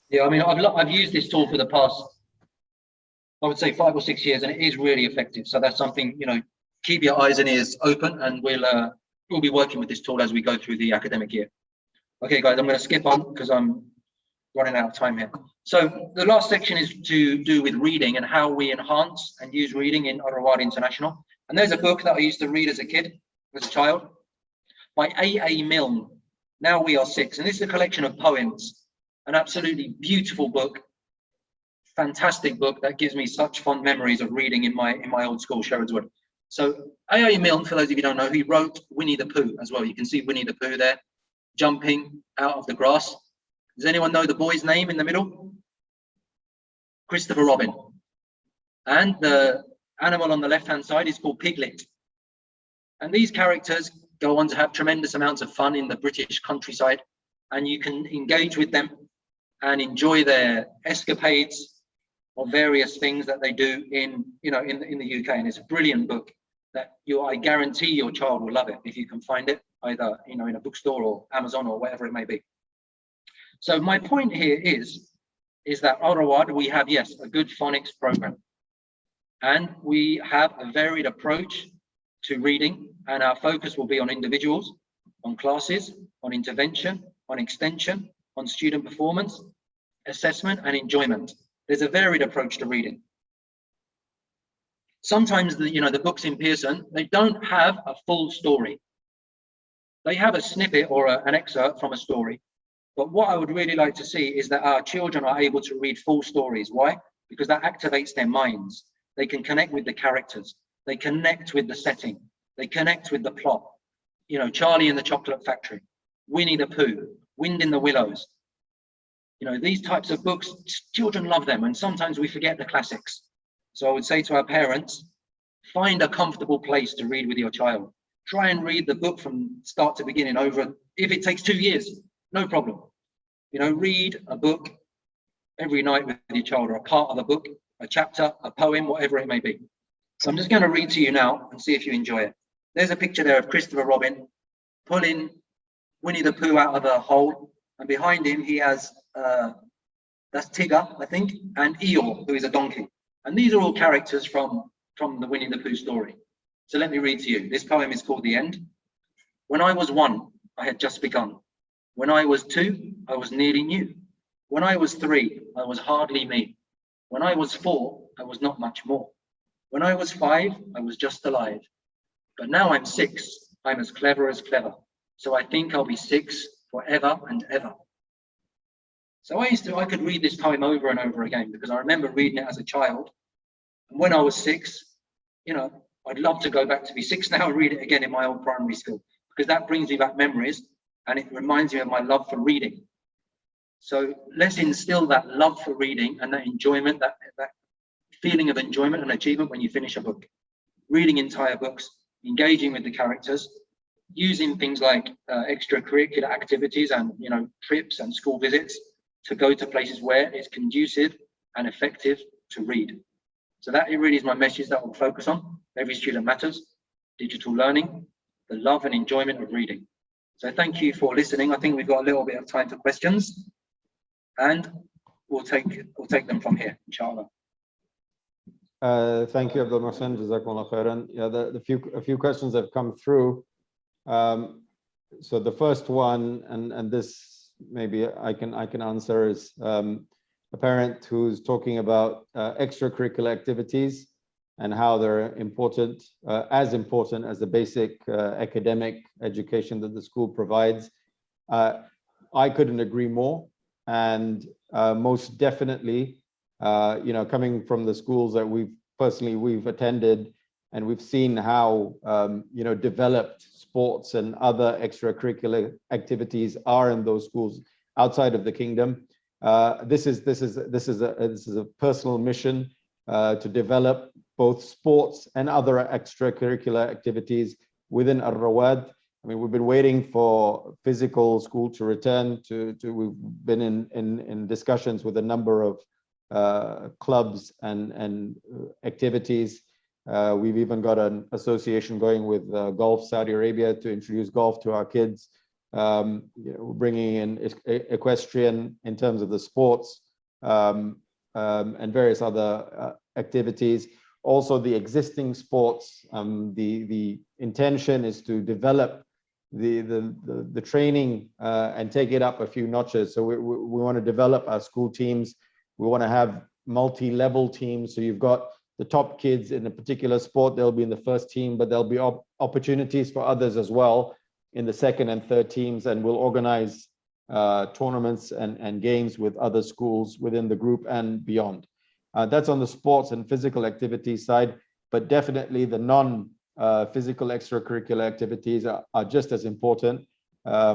Yeah, I mean, I've used this tool for the past, I would say 5 or 6 years, and it is really effective. So that's something, keep your eyes and ears open, and we'll be working with this tool as we go through the academic year. Okay, guys, I'm going to skip on because I'm running out of time here. So the last section is to do with reading and how we enhance and use reading in Al-Rowad International. And there's a book that I used to read as a kid, as a child, by A.A. Milne, Now We Are Six. And this is a collection of poems, an absolutely beautiful book, fantastic book that gives me such fond memories of reading in my old school, Sherwood's Wood. So A.A. Milne, for those of you who don't know, he wrote Winnie the Pooh as well. You can see Winnie the Pooh there, jumping out of the grass. Does anyone know the boy's name in the middle? Christopher Robin. And the animal on the left-hand side is called Piglet. And these characters go on to have tremendous amounts of fun in the British countryside, and you can engage with them and enjoy their escapades of various things that they do in the UK. And it's a brilliant book that I guarantee your child will love it if you can find it, either in a bookstore or Amazon or whatever it may be. So my point here is that Al-Rowad, we have, yes, a good phonics program, and we have a varied approach to reading, and our focus will be on individuals, on classes, on intervention, on extension, on student performance, assessment, and enjoyment. There's a varied approach to reading. Sometimes the books in Pearson, they don't have a full story. They have a snippet or an excerpt from a story. But what I would really like to see is that our children are able to read full stories. Why? Because that activates their minds. They can connect with the characters. They connect with the setting. They connect with the plot. Charlie and the Chocolate Factory, Winnie the Pooh, Wind in the Willows. These types of books, children love them, and sometimes we forget the classics. So I would say to our parents, find a comfortable place to read with your child. Try and read the book from start to beginning over, if it takes 2 years, no problem. Read a book every night with your child, or a part of a book, a chapter, a poem, whatever it may be. So I'm just going to read to you now and see if you enjoy it. There's a picture there of Christopher Robin pulling Winnie the Pooh out of a hole, and behind him he has, that's Tigger, I think, and Eeyore, who is a donkey. And these are all characters from the Winnie the Pooh story. So let me read to you. This poem is called The End. When I was 1, I had just begun. When I was 2, I was nearly new. When I was 3, I was hardly me. When I was 4, I was not much more. When I was 5, I was just alive. But now I'm 6, I'm as clever. So I think I'll be 6 forever and ever. So I could read this poem over and over again, because I remember reading it as a child. And when I was 6, I'd love to go back to be 6 now and read it again in my old primary school, because that brings me back memories and it reminds me of my love for reading. So let's instill that love for reading and that enjoyment, that feeling of enjoyment and achievement when you finish a book. Reading entire books, engaging with the characters, using things like extracurricular activities and trips and school visits to go to places where it's conducive and effective to read. So that really is my message that we'll focus on. Every student matters, digital learning, the love and enjoyment of reading. So thank you for listening. I think we've got a little bit of time for questions, and we'll take them from here, inshallah. Thank you, Abdul Mohsen. Jazakumullah khairan. Yeah, a few questions have come through. So the first one, and this maybe I can answer, is a parent who's talking about extracurricular activities and how they're important, as important as the basic academic education that the school provides. I couldn't agree more, and most definitely, coming from the schools that we've attended, and we've seen how developed sports and other extracurricular activities are in those schools outside of the kingdom. This is a personal mission to develop both sports and other extracurricular activities within Al-Rowad. I mean, we've been waiting for physical school to return we've been in discussions with a number of clubs and activities. We've even got an association going with Golf Saudi Arabia to introduce golf to our kids. We're bringing in equestrian in terms of the sports and various other activities. Also, the existing sports, the intention is to develop the training and take it up a few notches. So we want to develop our school teams. We want to have multi-level teams. So you've got the top kids in a particular sport, they'll be in the first team, but there'll be opportunities for others as well in the second and third teams, and we'll organize tournaments and games with other schools within the group and beyond. That's on the sports and physical activity side, but definitely the non-physical extracurricular activities are just as important. I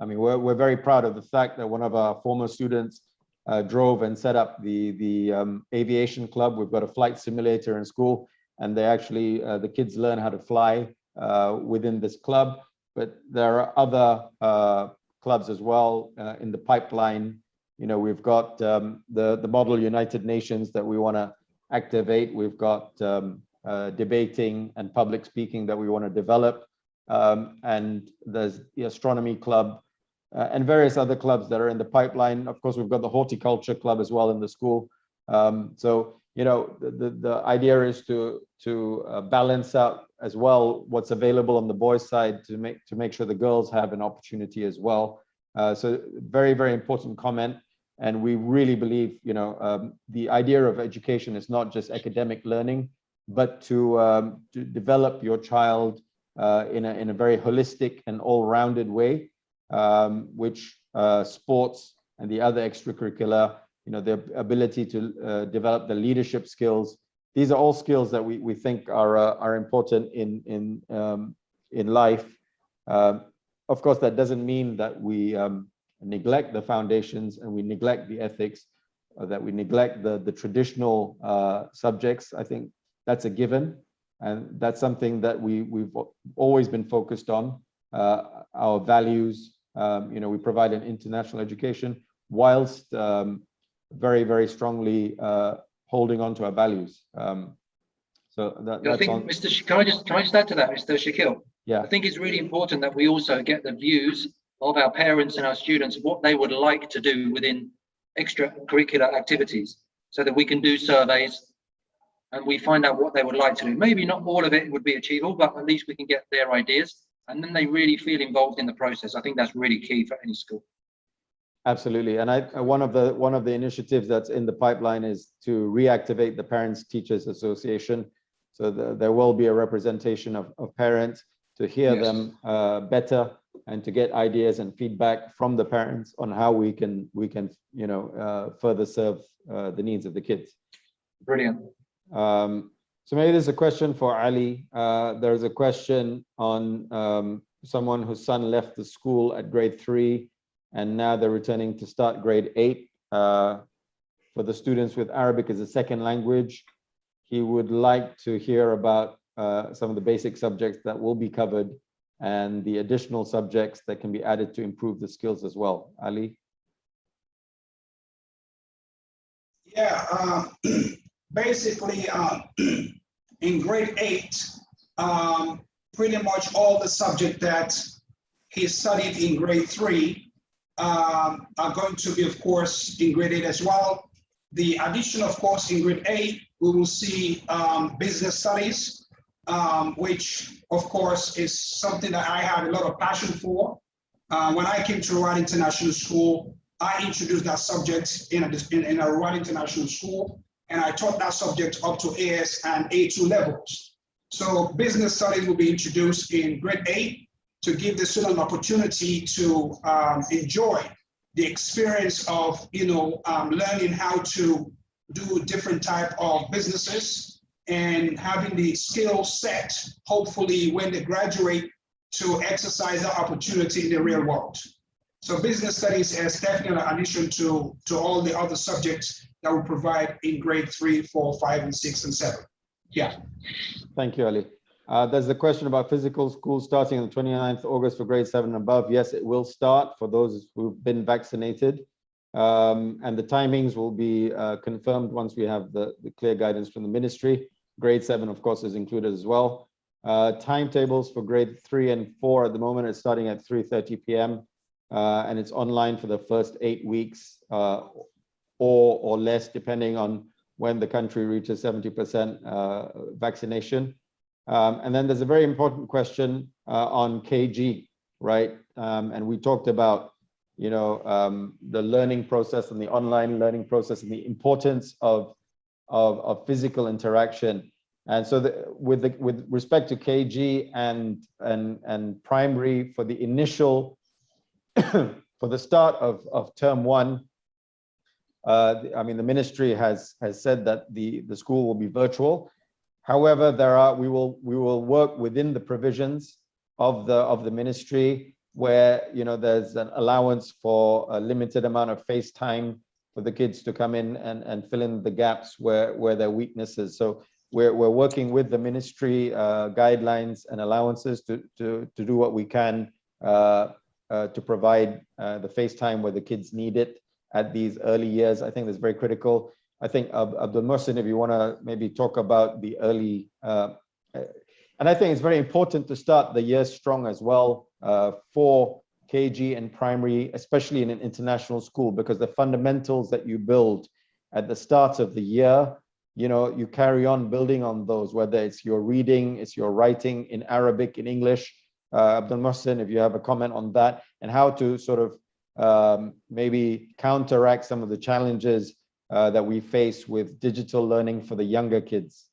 mean, we're very proud of the fact that one of our former students drove and set up the aviation club. We've got a flight simulator in school, and they actually, the kids learn how to fly within this club, but there are other clubs as well in the pipeline. You know, we've got the Model United Nations that we want to activate. We've got debating and public speaking that we want to develop. And there's the astronomy club and various other clubs that are in the pipeline. Of course, we've got the horticulture club as well in the school. So, you know, the idea is to balance out as well what's available on the boys' side to make sure the girls have an opportunity as well. So very, very important comment. And we really believe, you know, the idea of education is not just academic learning, but to develop your child in a very holistic and all-rounded way, which sports and the other extracurricular, you know, the ability to develop the leadership skills. These are all skills that we think are important in life. Of course, that doesn't mean that we neglect the foundations and we neglect the ethics, or that we neglect the traditional subjects. I think that's a given, and that's something that we've always been focused on. Our values, you know, we provide an international education whilst very, very strongly holding on to our values. So that's I think, can I just add to that, Mr. Shakil? Yeah. I think it's really important that we also get the views of our parents and our students, what they would like to do within extracurricular activities, so that we can do surveys and we find out what they would like to do. Maybe not all of it would be achievable, but at least we can get their ideas, and then they really feel involved in the process. I think that's really key for any school. Absolutely. And one of the initiatives that's in the pipeline is to reactivate the Parents Teachers Association. So there will be a representation of parents to hear Yes. them better, and to get ideas and feedback from the parents on how we can you know further serve the needs of the kids. Brilliant. So maybe there's a question for Ali. There's a question on someone whose son left the school at grade 3 and now they're returning to start grade 8. For the students with Arabic as a second language, he would like to hear about some of the basic subjects that will be covered and the additional subjects that can be added to improve the skills as well. Ali? Yeah, basically in grade 8, pretty much all the subjects that he studied in grade 3 are going to be, of course, in grade 8 as well. The addition, of course, in grade 8, we will see business studies, which, of course, is something that I have a lot of passion for. When I came to Al-Rowad International School, I introduced that subject in Al-Rowad International School, and I taught that subject up to AS and A2 levels. So business studies will be introduced in grade 8 to give the student an opportunity to enjoy the experience of, learning how to do different type of businesses and having the skill set, hopefully when they graduate, to exercise that opportunity in the real world. So business studies is definitely an addition to all the other subjects that we provide in grade 3, 4, 5, and 6, and 7. Yeah. Thank you, Ali. There's a question about physical school starting on the 29th August for grade 7 and above. Yes, it will start for those who've been vaccinated. And the timings will be confirmed once we have the clear guidance from the ministry. Grade 7, of course, is included as well. Timetables for grade 3 and 4 at the moment is starting at 3:30 p.m. And it's online for the first 8 weeks or less, depending on when the country reaches 70% vaccination. And then there's a very important question on KG, right? And we talked about, the learning process and the online learning process and the importance of physical interaction. And so with respect to KG and primary, for the initial, for the start of term 1, I mean, the ministry has said that the school will be virtual. However, we will work within the provisions of the ministry, where there's an allowance for a limited amount of face time for the kids to come in and fill in the gaps where their weaknesses. So we're working with the ministry guidelines and allowances to do what we can to provide the face time where the kids need it at these early years. I think that's very critical. I think Abdul Mohsin, if you want to maybe talk about the early, and I think it's very important to start the year strong as well for KG and primary, especially in an international school, because the fundamentals that you build at the start of the year, you carry on building on those, whether it's your reading, it's your writing in Arabic, in English. Abdul Mohsin, if you have a comment on that, and how to sort of maybe counteract some of the challenges that we face with digital learning for the younger kids.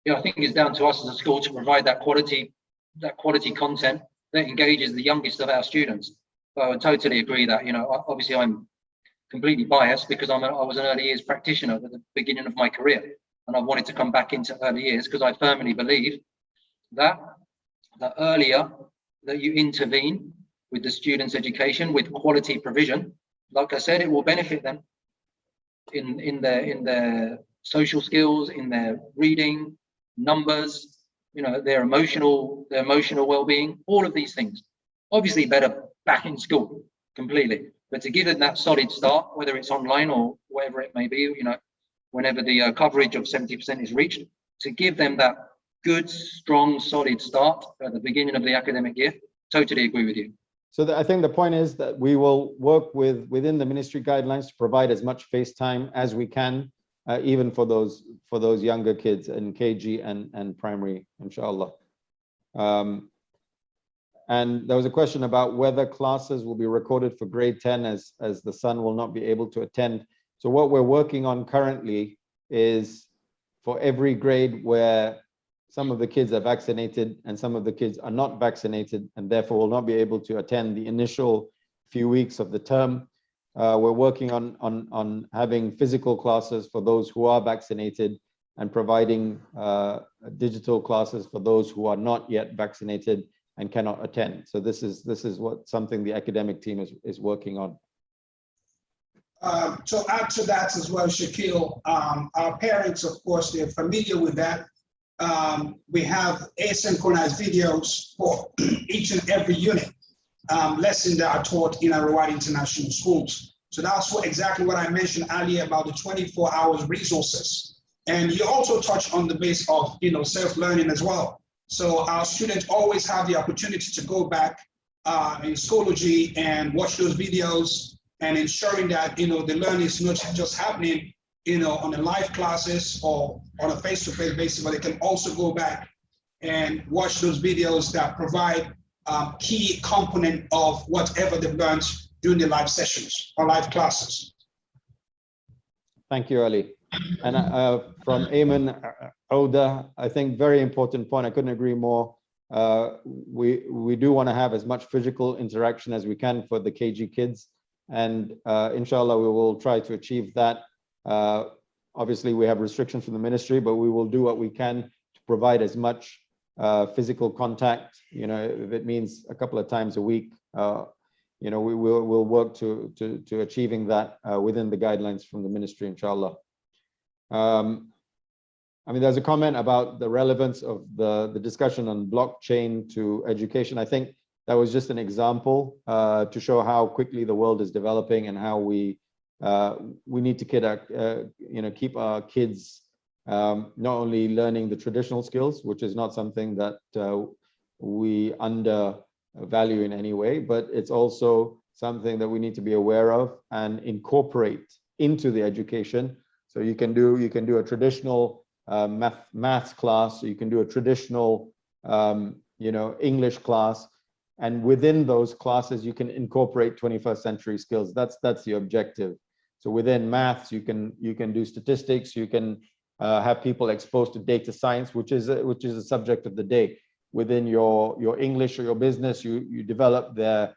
Yeah, I think it's down to us as a school to provide that quality content that engages the youngest of our students. So I would totally agree that, obviously I'm completely biased because I was an early years practitioner at the beginning of my career, and I wanted to come back into early years because I firmly believe that the earlier that you intervene with the students' education with quality provision, like I said, it will benefit them in their social skills, in their reading, numbers, their emotional well-being, all of these things. Obviously better back in school completely, but to give them that solid start, whether it's online or whatever it may be, whenever the coverage of 70% is reached, to give them that good, strong, solid start at the beginning of the academic year. Totally agree with you. So I think the point is that we will work within the ministry guidelines to provide as much face time as we can, even for those younger kids in KG and primary, inshallah. And there was a question about whether classes will be recorded for grade 10 as the son will not be able to attend. So what we're working on currently is for every grade where some of the kids are vaccinated and some of the kids are not vaccinated and therefore will not be able to attend the initial few weeks of the term. We're working on having physical classes for those who are vaccinated and providing digital classes for those who are not yet vaccinated and cannot attend. So this is something the academic team is working on. To add to that as well, Shakil, our parents, of course, they're familiar with that. We have asynchronized videos for each and every unit lesson that are taught in Al-Rowad International Schools. So that's exactly what I mentioned earlier about the 24 hours resources. And you also touched on the base of self-learning as well. So our students always have the opportunity to go back in Schoology and watch those videos, and ensuring that the learning is not just happening on the live classes or on a face-to-face basis, but they can also go back and watch those videos that provide key component of whatever they've learned during the live sessions or live classes. Thank you, Ali. And from Ayman Ouda, I think very important point. I couldn't agree more. We do want to have as much physical interaction as we can for the KG kids, and inshallah we will try to achieve that. Obviously we have restrictions from the ministry, but we will do what we can to provide as much physical contact. If it means a couple of times a week, we'll work to achieving that within the guidelines from the ministry, inshallah. I mean, there's a comment about the relevance of the discussion on blockchain to education. I think that was just an example to show how quickly the world is developing and how we need to keep our kids not only learning the traditional skills, which is not something that we undervalue in any way, but it's also something that we need to be aware of and incorporate into the education. So you can do a traditional maths class, or you can do a traditional English class, and within those classes you can incorporate 21st century skills. That's the objective. So within maths you can do statistics, you can have people exposed to data science, which is a subject of the day. Within your English or your business, you develop their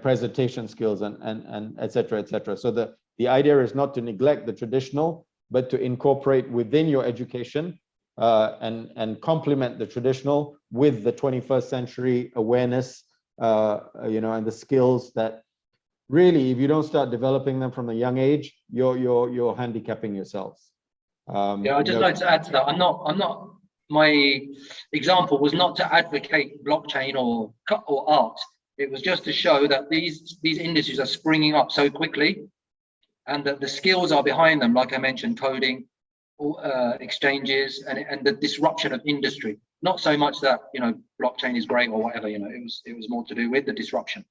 presentation skills and et cetera, et cetera. So the idea is not to neglect the traditional, but to incorporate within your education and complement the traditional with the 21st century awareness, and the skills that really, if you don't start developing them from a young age, you're handicapping yourselves. Yeah, I'd just like to add to that. I'm not. My example was not to advocate blockchain or art. It was just to show that these industries are springing up so quickly, and that the skills are behind them. Like I mentioned, coding, exchanges, and the disruption of industry. Not so much that blockchain is great or whatever. It was more to do with the disruption.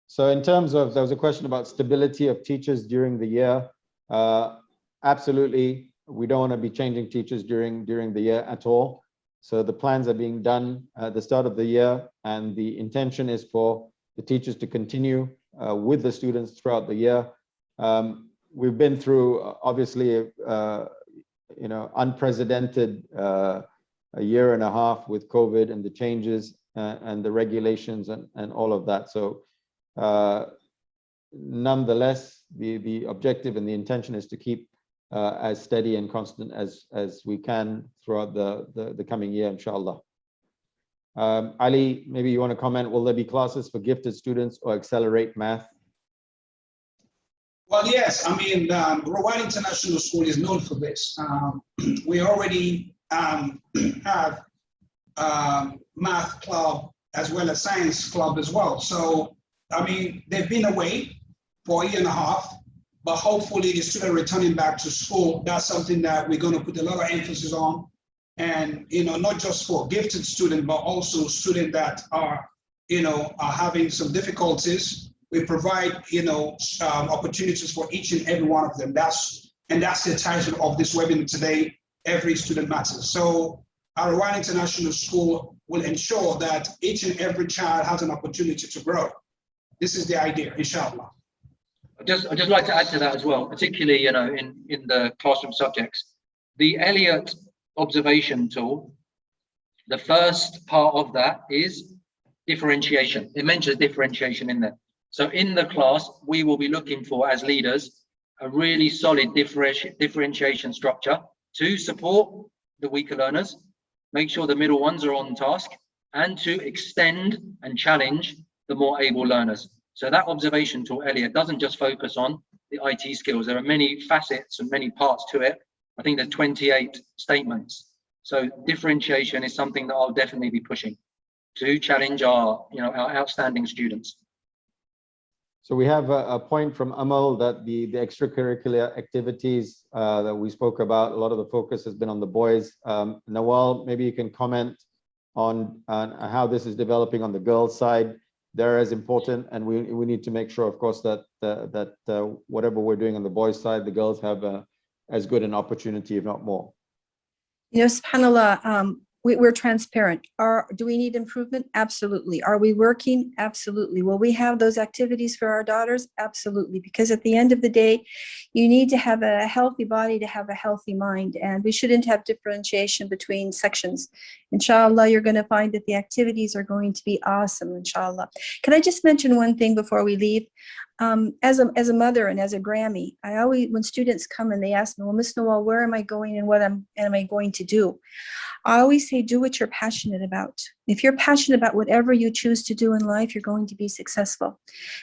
So in terms of, there was a question about stability of teachers during the year. Absolutely, we don't want to be changing teachers during the year at all. So the plans are being done at the start of the year, and the intention is for the teachers to continue with the students throughout the year. We've been through obviously unprecedented a year and a half with COVID and the changes and the regulations and all of that. So nonetheless, the objective and the intention is to keep as steady and constant as we can throughout the coming year, inshallah. Ali, maybe you want to comment, will there be classes for gifted students or accelerate math? Well, yes, I mean, Al-Rowad International School is known for this. We already have math club as well as science club as well. So, I mean, they've been away for a year and a half, but hopefully the student returning back to school, that's something that we're going to put a lot of emphasis on. And, not just for gifted students, but also students that are, are having some difficulties. We provide, opportunities for each and every one of them. That's the title of this webinar today, Every Student Matters. So Al-Rowad International School will ensure that each and every child has an opportunity to grow. This is the idea, inshallah. I'd just like to add to that as well, particularly, in the classroom subjects. The Elliott observation tool, the first part of that is differentiation. It mentions differentiation in there. So in the class, we will be looking for, as leaders, a really solid differentiation structure to support the weaker learners, make sure the middle ones are on task, and to extend and challenge the more able learners. So that observation tool, Elliott, doesn't just focus on the IT skills. There are many facets and many parts to it. I think there's 28 statements. So differentiation is something that I'll definitely be pushing to challenge our outstanding students. So we have a point from Amal that the extracurricular activities that we spoke about, a lot of the focus has been on the boys. Nawal, maybe you can comment on how this is developing on the girls' side. They're as important, and we need to make sure, of course, that whatever we're doing on the boys' side, the girls have as good an opportunity, if not more. SubhanAllah, we're transparent. Do we need improvement? Absolutely. Are we working? Absolutely. Will we have those activities for our daughters? Absolutely. Because at the end of the day, you need to have a healthy body to have a healthy mind, and we shouldn't have differentiation between sections. Inshallah, you're going to find that the activities are going to be awesome, inshallah. Can I just mention one thing before we leave? As a mother and as a Grammy, I always, when students come and they ask me, well, Miss Nawal, where am I going and what am I going to do? I always say, do what you're passionate about. If you're passionate about whatever you choose to do in life, you're going to be successful.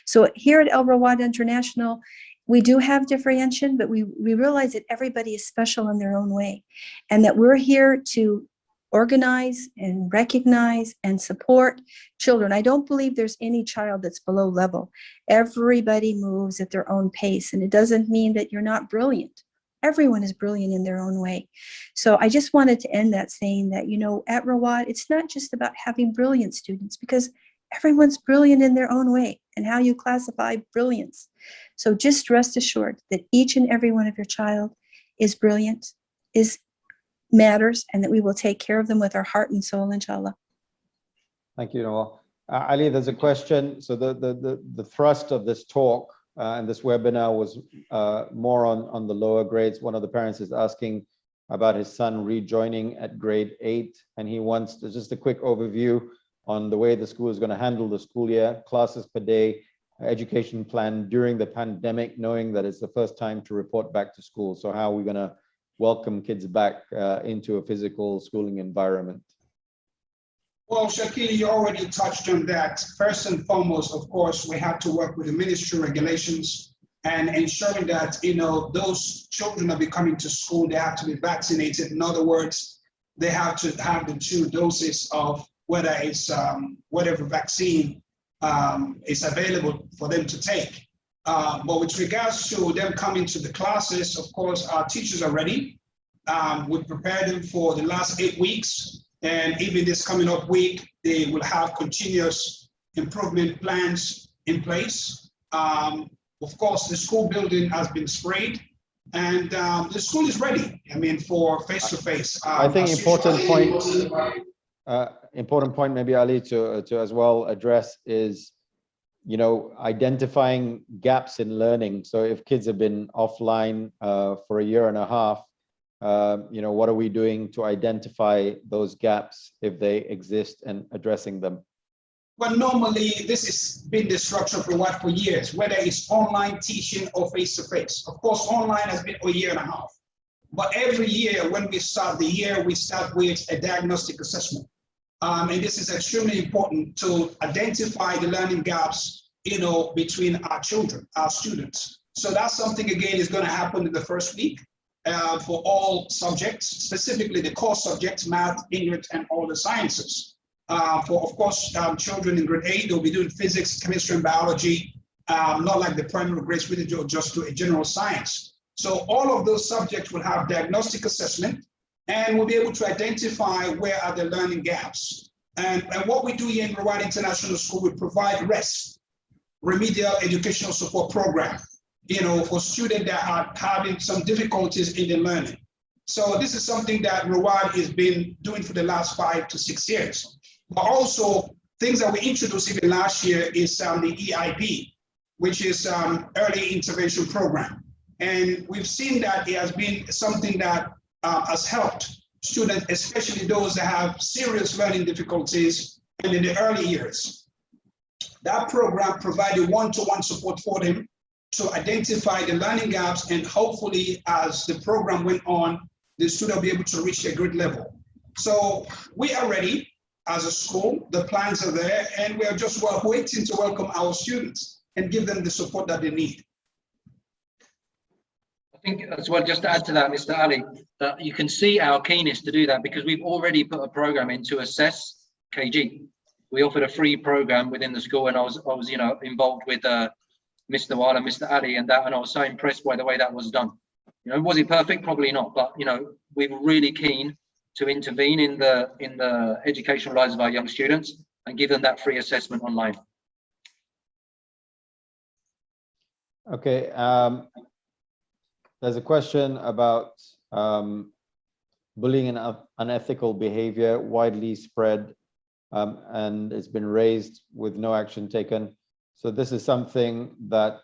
So here at Al-Rowad International, we do have differentiation, but we realize that everybody is special in their own way, and that we're here to organize and recognize and support children. I don't believe there's any child that's below level. Everybody moves at their own pace, and it doesn't mean that you're not brilliant. Everyone is brilliant in their own way. So I just wanted to end that saying that, you know, at Rawad, it's not just about having brilliant students, because everyone's brilliant in their own way, and how you classify brilliance. So just rest assured that each and every one of your child is brilliant, matters, and that we will take care of them with our heart and soul, inshallah. Thank you, Nawal. Ali, there's a question. So the thrust of this talk and this webinar was more on the lower grades. One of the parents is asking about his son rejoining at grade 8, and he wants just a quick overview on the way the school is going to handle the school year, classes per day, education plan during the pandemic, knowing that it's the first time to report back to school. So how are we going to welcome kids back into a physical schooling environment? Well, Shakil, you already touched on that. First and foremost, of course, we have to work with the ministry regulations and ensuring that, you know, those children that be coming to school, they have to be vaccinated. In other words, they have to have the 2 doses of whether it's whatever vaccine is available for them to take. But with regards to them coming to the classes, of course, our teachers are ready. We prepared them for the last 8 weeks. And even this coming up week, they will have continuous improvement plans in place. Of course, the school building has been sprayed, and the school is ready, I mean, for face-to-face. I think important point maybe, Ali, to as well address is, you know, identifying gaps in learning. So if kids have been offline for a year and a half, you know, what are we doing to identify those gaps if they exist and addressing them? Well, normally this has been the structure of Rawad for years, whether it's online teaching or face-to-face. Of course, online has been a year and a half. But every year when we start the year, we start with a diagnostic assessment. And this is extremely important to identify the learning gaps, you know, between our children, our students. So that's something, again, is going to happen in the first week. For all subjects, specifically the core subjects, math, English, and all the sciences. For, of course, children in grade 8, they'll be doing physics, chemistry, and biology, not like the primary grades, really just do a general science. So all of those subjects will have diagnostic assessment, and we'll be able to identify where are the learning gaps. And what we do here in Al-Rowad International School, we provide REST, Remedial Educational Support Program, you know, for students that are having some difficulties in the learning. So this is something that Rawad has been doing for the last 5 to 6 years. But also things that we introduced even last year is the EIP, which is Early Intervention Program. And we've seen that it has been something that has helped students, especially those that have serious learning difficulties and in the early years. That program provided one-to-one support for them to identify the learning gaps, and hopefully as the program went on, the student will be able to reach a good level. So we are ready as a school, the plans are there, and we are just waiting to welcome our students and give them the support that they need. I think as well, just to add to that, Mr. Ali, that you can see our keenness to do that because we've already put a program in to assess KG. We offered a free program within the school, and I was you know, involved with Mr. Wala, Mr. Ali, and I was so impressed by the way that was done. You know, was it perfect? Probably not, but you know, we were really keen to intervene in the educational lives of our young students and give them that free assessment online. Okay, there's a question about bullying and unethical behavior widely spread, and it's been raised with no action taken. So this is something that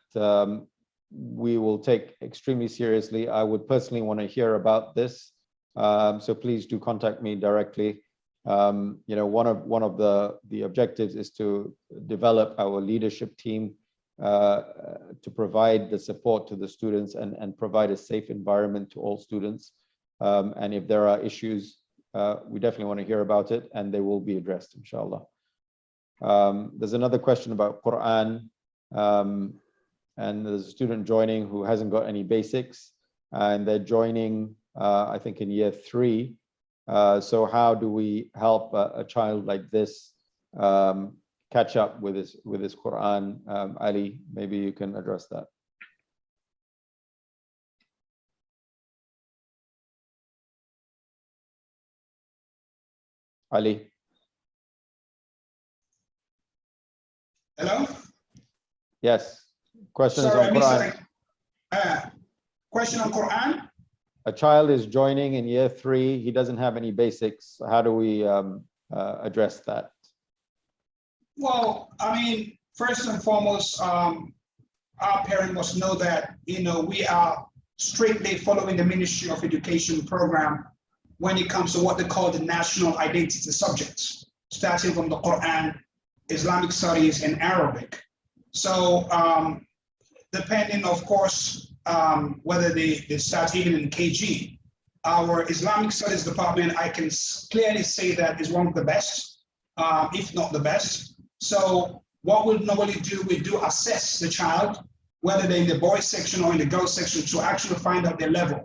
we will take extremely seriously. I would personally want to hear about this. So please do contact me directly. You know, one of the objectives is to develop our leadership team to provide the support to the students and provide a safe environment to all students. And if there are issues, we definitely want to hear about it, and they will be addressed, inshallah. There's another question about Quran and there's a student joining who hasn't got any basics, and they're joining, I think, in year 3. So how do we help a child like this catch up with his Quran? Ali, maybe you can address that. Ali. Hello? Yes. Questions Sorry, on I missed Quran. Question on Quran? A child is joining in year 3. He doesn't have any basics. How do we address that? Well, I mean, first and foremost, our parent must know that, we are strictly following the Ministry of Education program when it comes to what they call the national identity subjects, starting from the Quran, Islamic studies, and Arabic. So depending, of course, whether they start even in KG, our Islamic studies department, I can clearly say that is one of the best, if not the best. So what we normally do, we do assess the child, whether they're in the boys section or in the girls section, to actually find out their level.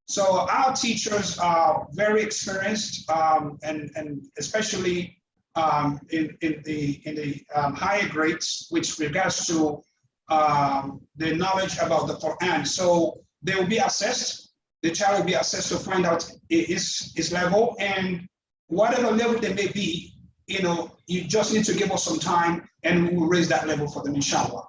So our teachers are very experienced, and especially in the higher grades, which regards to the knowledge about the Quran. So they will be assessed. The child will be assessed to find out his level, and whatever level they may be, you just need to give us some time, and we will raise that level for them, inshallah.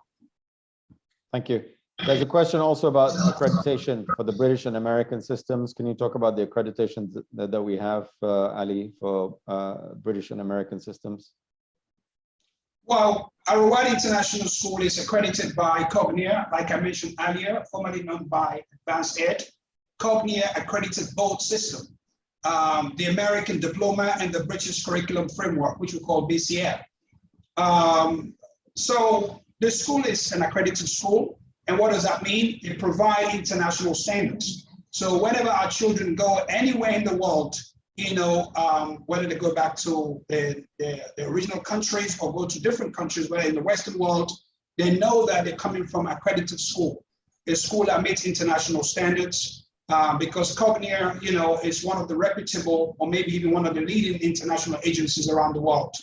Thank you. There's a question also about accreditation for the British and American systems. Can you talk about the accreditations that we have, Ali, for British and American systems? Well, Al-Rowad International School is accredited by Cognia, like I mentioned earlier, formerly known by Advanced Ed. Cognia accredited both systems, the American Diploma and the British Curriculum Framework, which we call BCF. So the school is an accredited school. And what does that mean? It provides international standards. So whenever our children go anywhere in the world, whether they go back to the original countries or go to different countries, whether in the Western world, they know that they're coming from accredited school, a school that meets international standards, because Cognia, is one of the reputable, or maybe even one of the leading international agencies around the world.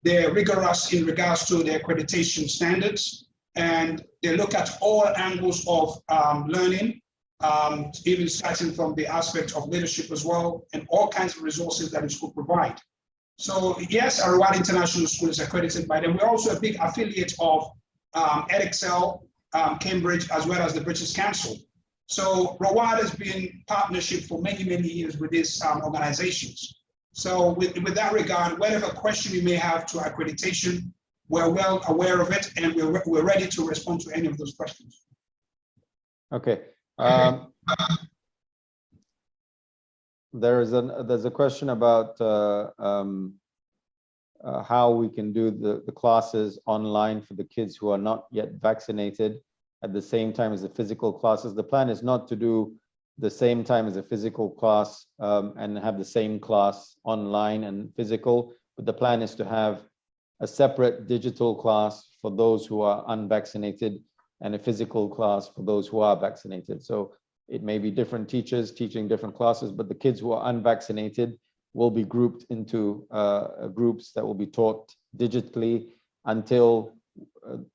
They're rigorous in regards to their accreditation standards, and they look at all angles of learning, even starting from the aspect of leadership as well, and all kinds of resources that the school provide. So yes, Al-Rowad International School is accredited by them. We're also a big affiliate of EdExcel, Cambridge, as well as the British Council. So Rowad has been partnership for many, many years with these organizations. So with that regard, whatever question you may have to accreditation, we're well aware of it, and we're ready to respond to any of those questions. Okay. There's a question about how we can do the classes online for the kids who are not yet vaccinated at the same time as the physical classes. The plan is not to do the same time as a physical class and have the same class online and physical, but the plan is to have a separate digital class for those who are unvaccinated and a physical class for those who are vaccinated. So it may be different teachers teaching different classes, but the kids who are unvaccinated will be grouped into groups that will be taught digitally until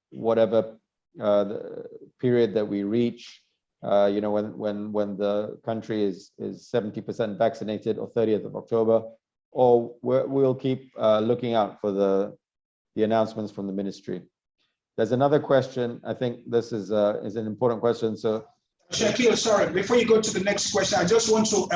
whatever the period that we reach. When the country is 70% vaccinated, or 30th of October, or we'll keep looking out for the announcements from the ministry. There's another question. I think this is an important question. So, Shakil, sorry, before you go to the next question, I just want to,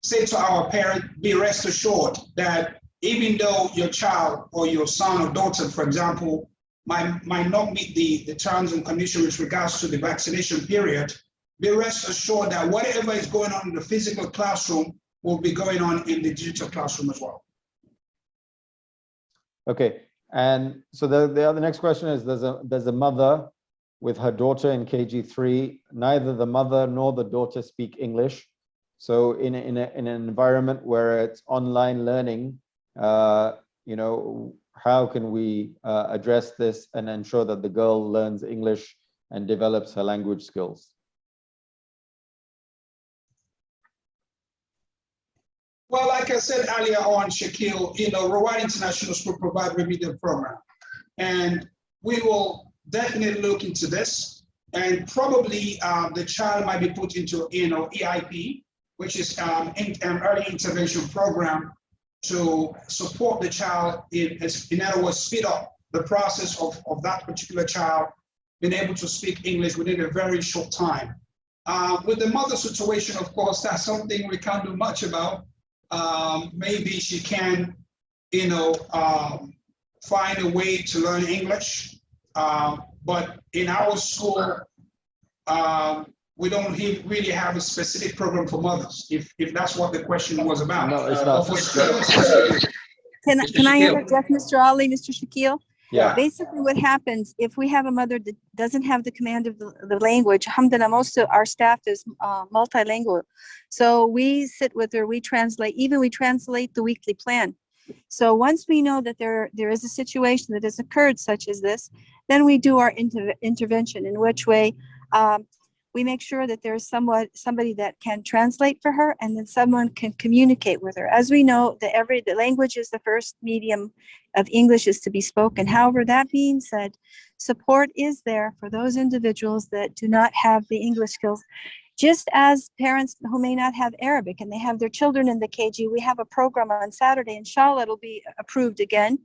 say to our parent, be rest assured that even though your child or your son or daughter, for example, might not meet the terms and conditions with regards to the vaccination period, be rest assured that whatever is going on in the physical classroom will be going on in the digital classroom as well. Okay, and so the next question is, there's a mother with her daughter in KG3. Neither the mother nor the daughter speak English. So in an environment where it's online learning, how can we address this and ensure that the girl learns English and develops her language skills? Well, like I said earlier on, Shaquille, Al-Rowad International School provide remedial program, and we will definitely look into this. And probably the child might be put into, EIP, which is an early intervention program to support the child in other words, speed up the process of that particular child being able to speak English within a very short time. With the mother situation, of course, that's something we can't do much about. Maybe she can, find a way to learn English. But in our school, we don't really have a specific program for mothers, if that's what the question was about. No, it's not. Can I interject, Mr. Ali, Mr. Shakil? Yeah. Basically, what happens if we have a mother that doesn't have the command of the language, alhamdulillah, most of our staff is multilingual. So we sit with her, we translate the weekly plan. So once we know that there is a situation that has occurred such as this, then we do our intervention, in which way we make sure that there's somebody that can translate for her, and then someone can communicate with her. As we know, the language is the first medium of English is to be spoken. However, that being said, support is there for those individuals that do not have the English skills. Just as parents who may not have Arabic and they have their children in the KG, we have a program on Saturday. Inshallah, it'll be approved again.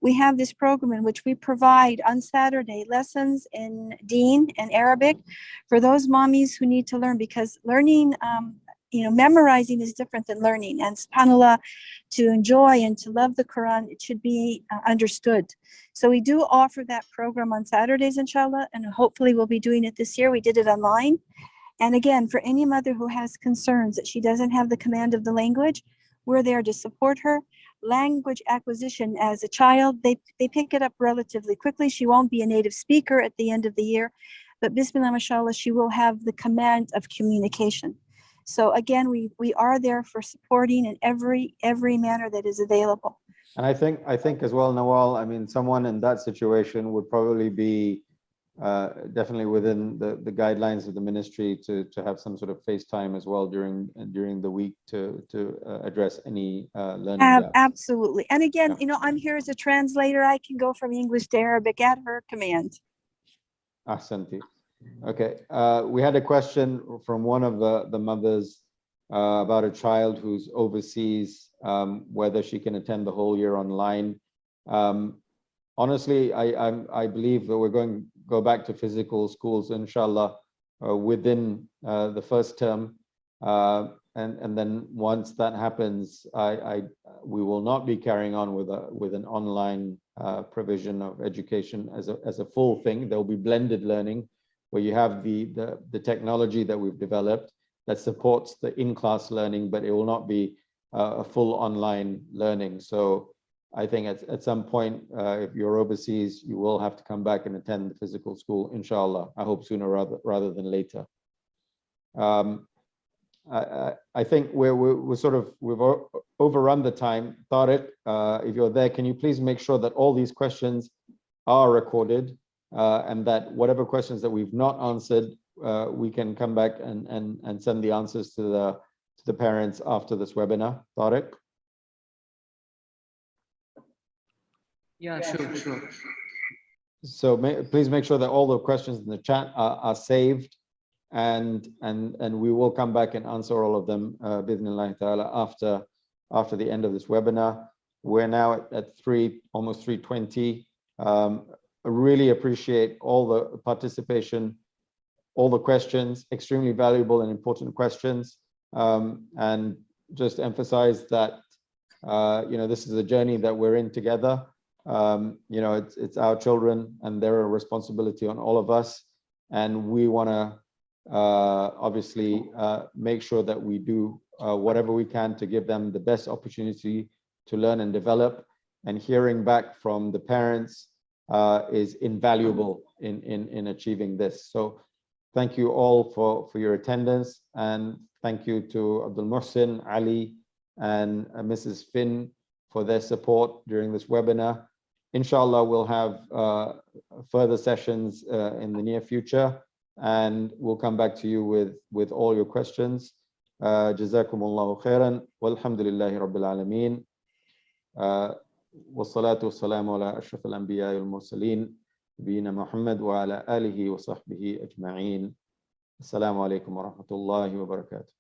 We have this program in which we provide on Saturday lessons in Deen and Arabic for those mommies who need to learn, because learning, memorizing is different than learning. And subhanAllah, to enjoy and to love the Quran, it should be understood. So we do offer that program on Saturdays, inshallah, and hopefully we'll be doing it this year. We did it online. And again, for any mother who has concerns that she doesn't have the command of the language, we're there to support her. Language acquisition as a child, they pick it up relatively quickly. She won't be a native speaker at the end of the year, but bismillah, mashallah, she will have the command of communication. So again, we are there for supporting in every manner that is available. And I think as well, Nawal, I mean, someone in that situation would probably be definitely within the guidelines of the ministry to have some sort of FaceTime as well during the week to address any learning gaps. Absolutely. And again, I'm here as a translator. I can go from English to Arabic at her command. Ahsanti. Okay. We had a question from one of the mothers about a child who's overseas, whether she can attend the whole year online. Honestly, I believe that we're going to go back to physical schools, inshallah, within the first term. And then once that happens, we will not be carrying on with an online provision of education as a full thing. There will be blended learning, where you have the technology that we've developed that supports the in-class learning, but it will not be a full online learning. So I think at some point, if you're overseas, you will have to come back and attend the physical school, inshallah. I hope sooner rather than later. I think we've overrun the time. Tariq, if you're there, can you please make sure that all these questions are recorded, and that whatever questions that we've not answered, we can come back and send the answers to the parents after this webinar. Tariq? Yeah, sure. So please make sure that all the questions in the chat are saved, and we will come back and answer all of them bi'idhnillahi ta'ala after the end of this webinar. We're now at almost 3:20. I really appreciate all the participation, all the questions, extremely valuable and important questions, and just emphasize that this is a journey that we're in together. It's our children, and they're a responsibility on all of us, and we want to obviously make sure that we do whatever we can to give them the best opportunity to learn and develop. And hearing back from the parents is invaluable in achieving this. So thank you all for your attendance, and thank you to Abdul Muhsin, Ali, and Mrs. Finn for their support during this webinar. inshallah, we'll have further sessions in the near future, and we'll come back to you with all your questions. جزاكم الله خيرا والحمد لله رب العالمين والصلاة والسلام على أشرف الأنبياء والمرسلين نبينا محمد وعلى آله وصحبه أجمعين. السلام عليكم ورحمة الله وبركاته.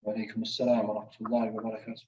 وعليكم السلام ورحمة الله وبركاته.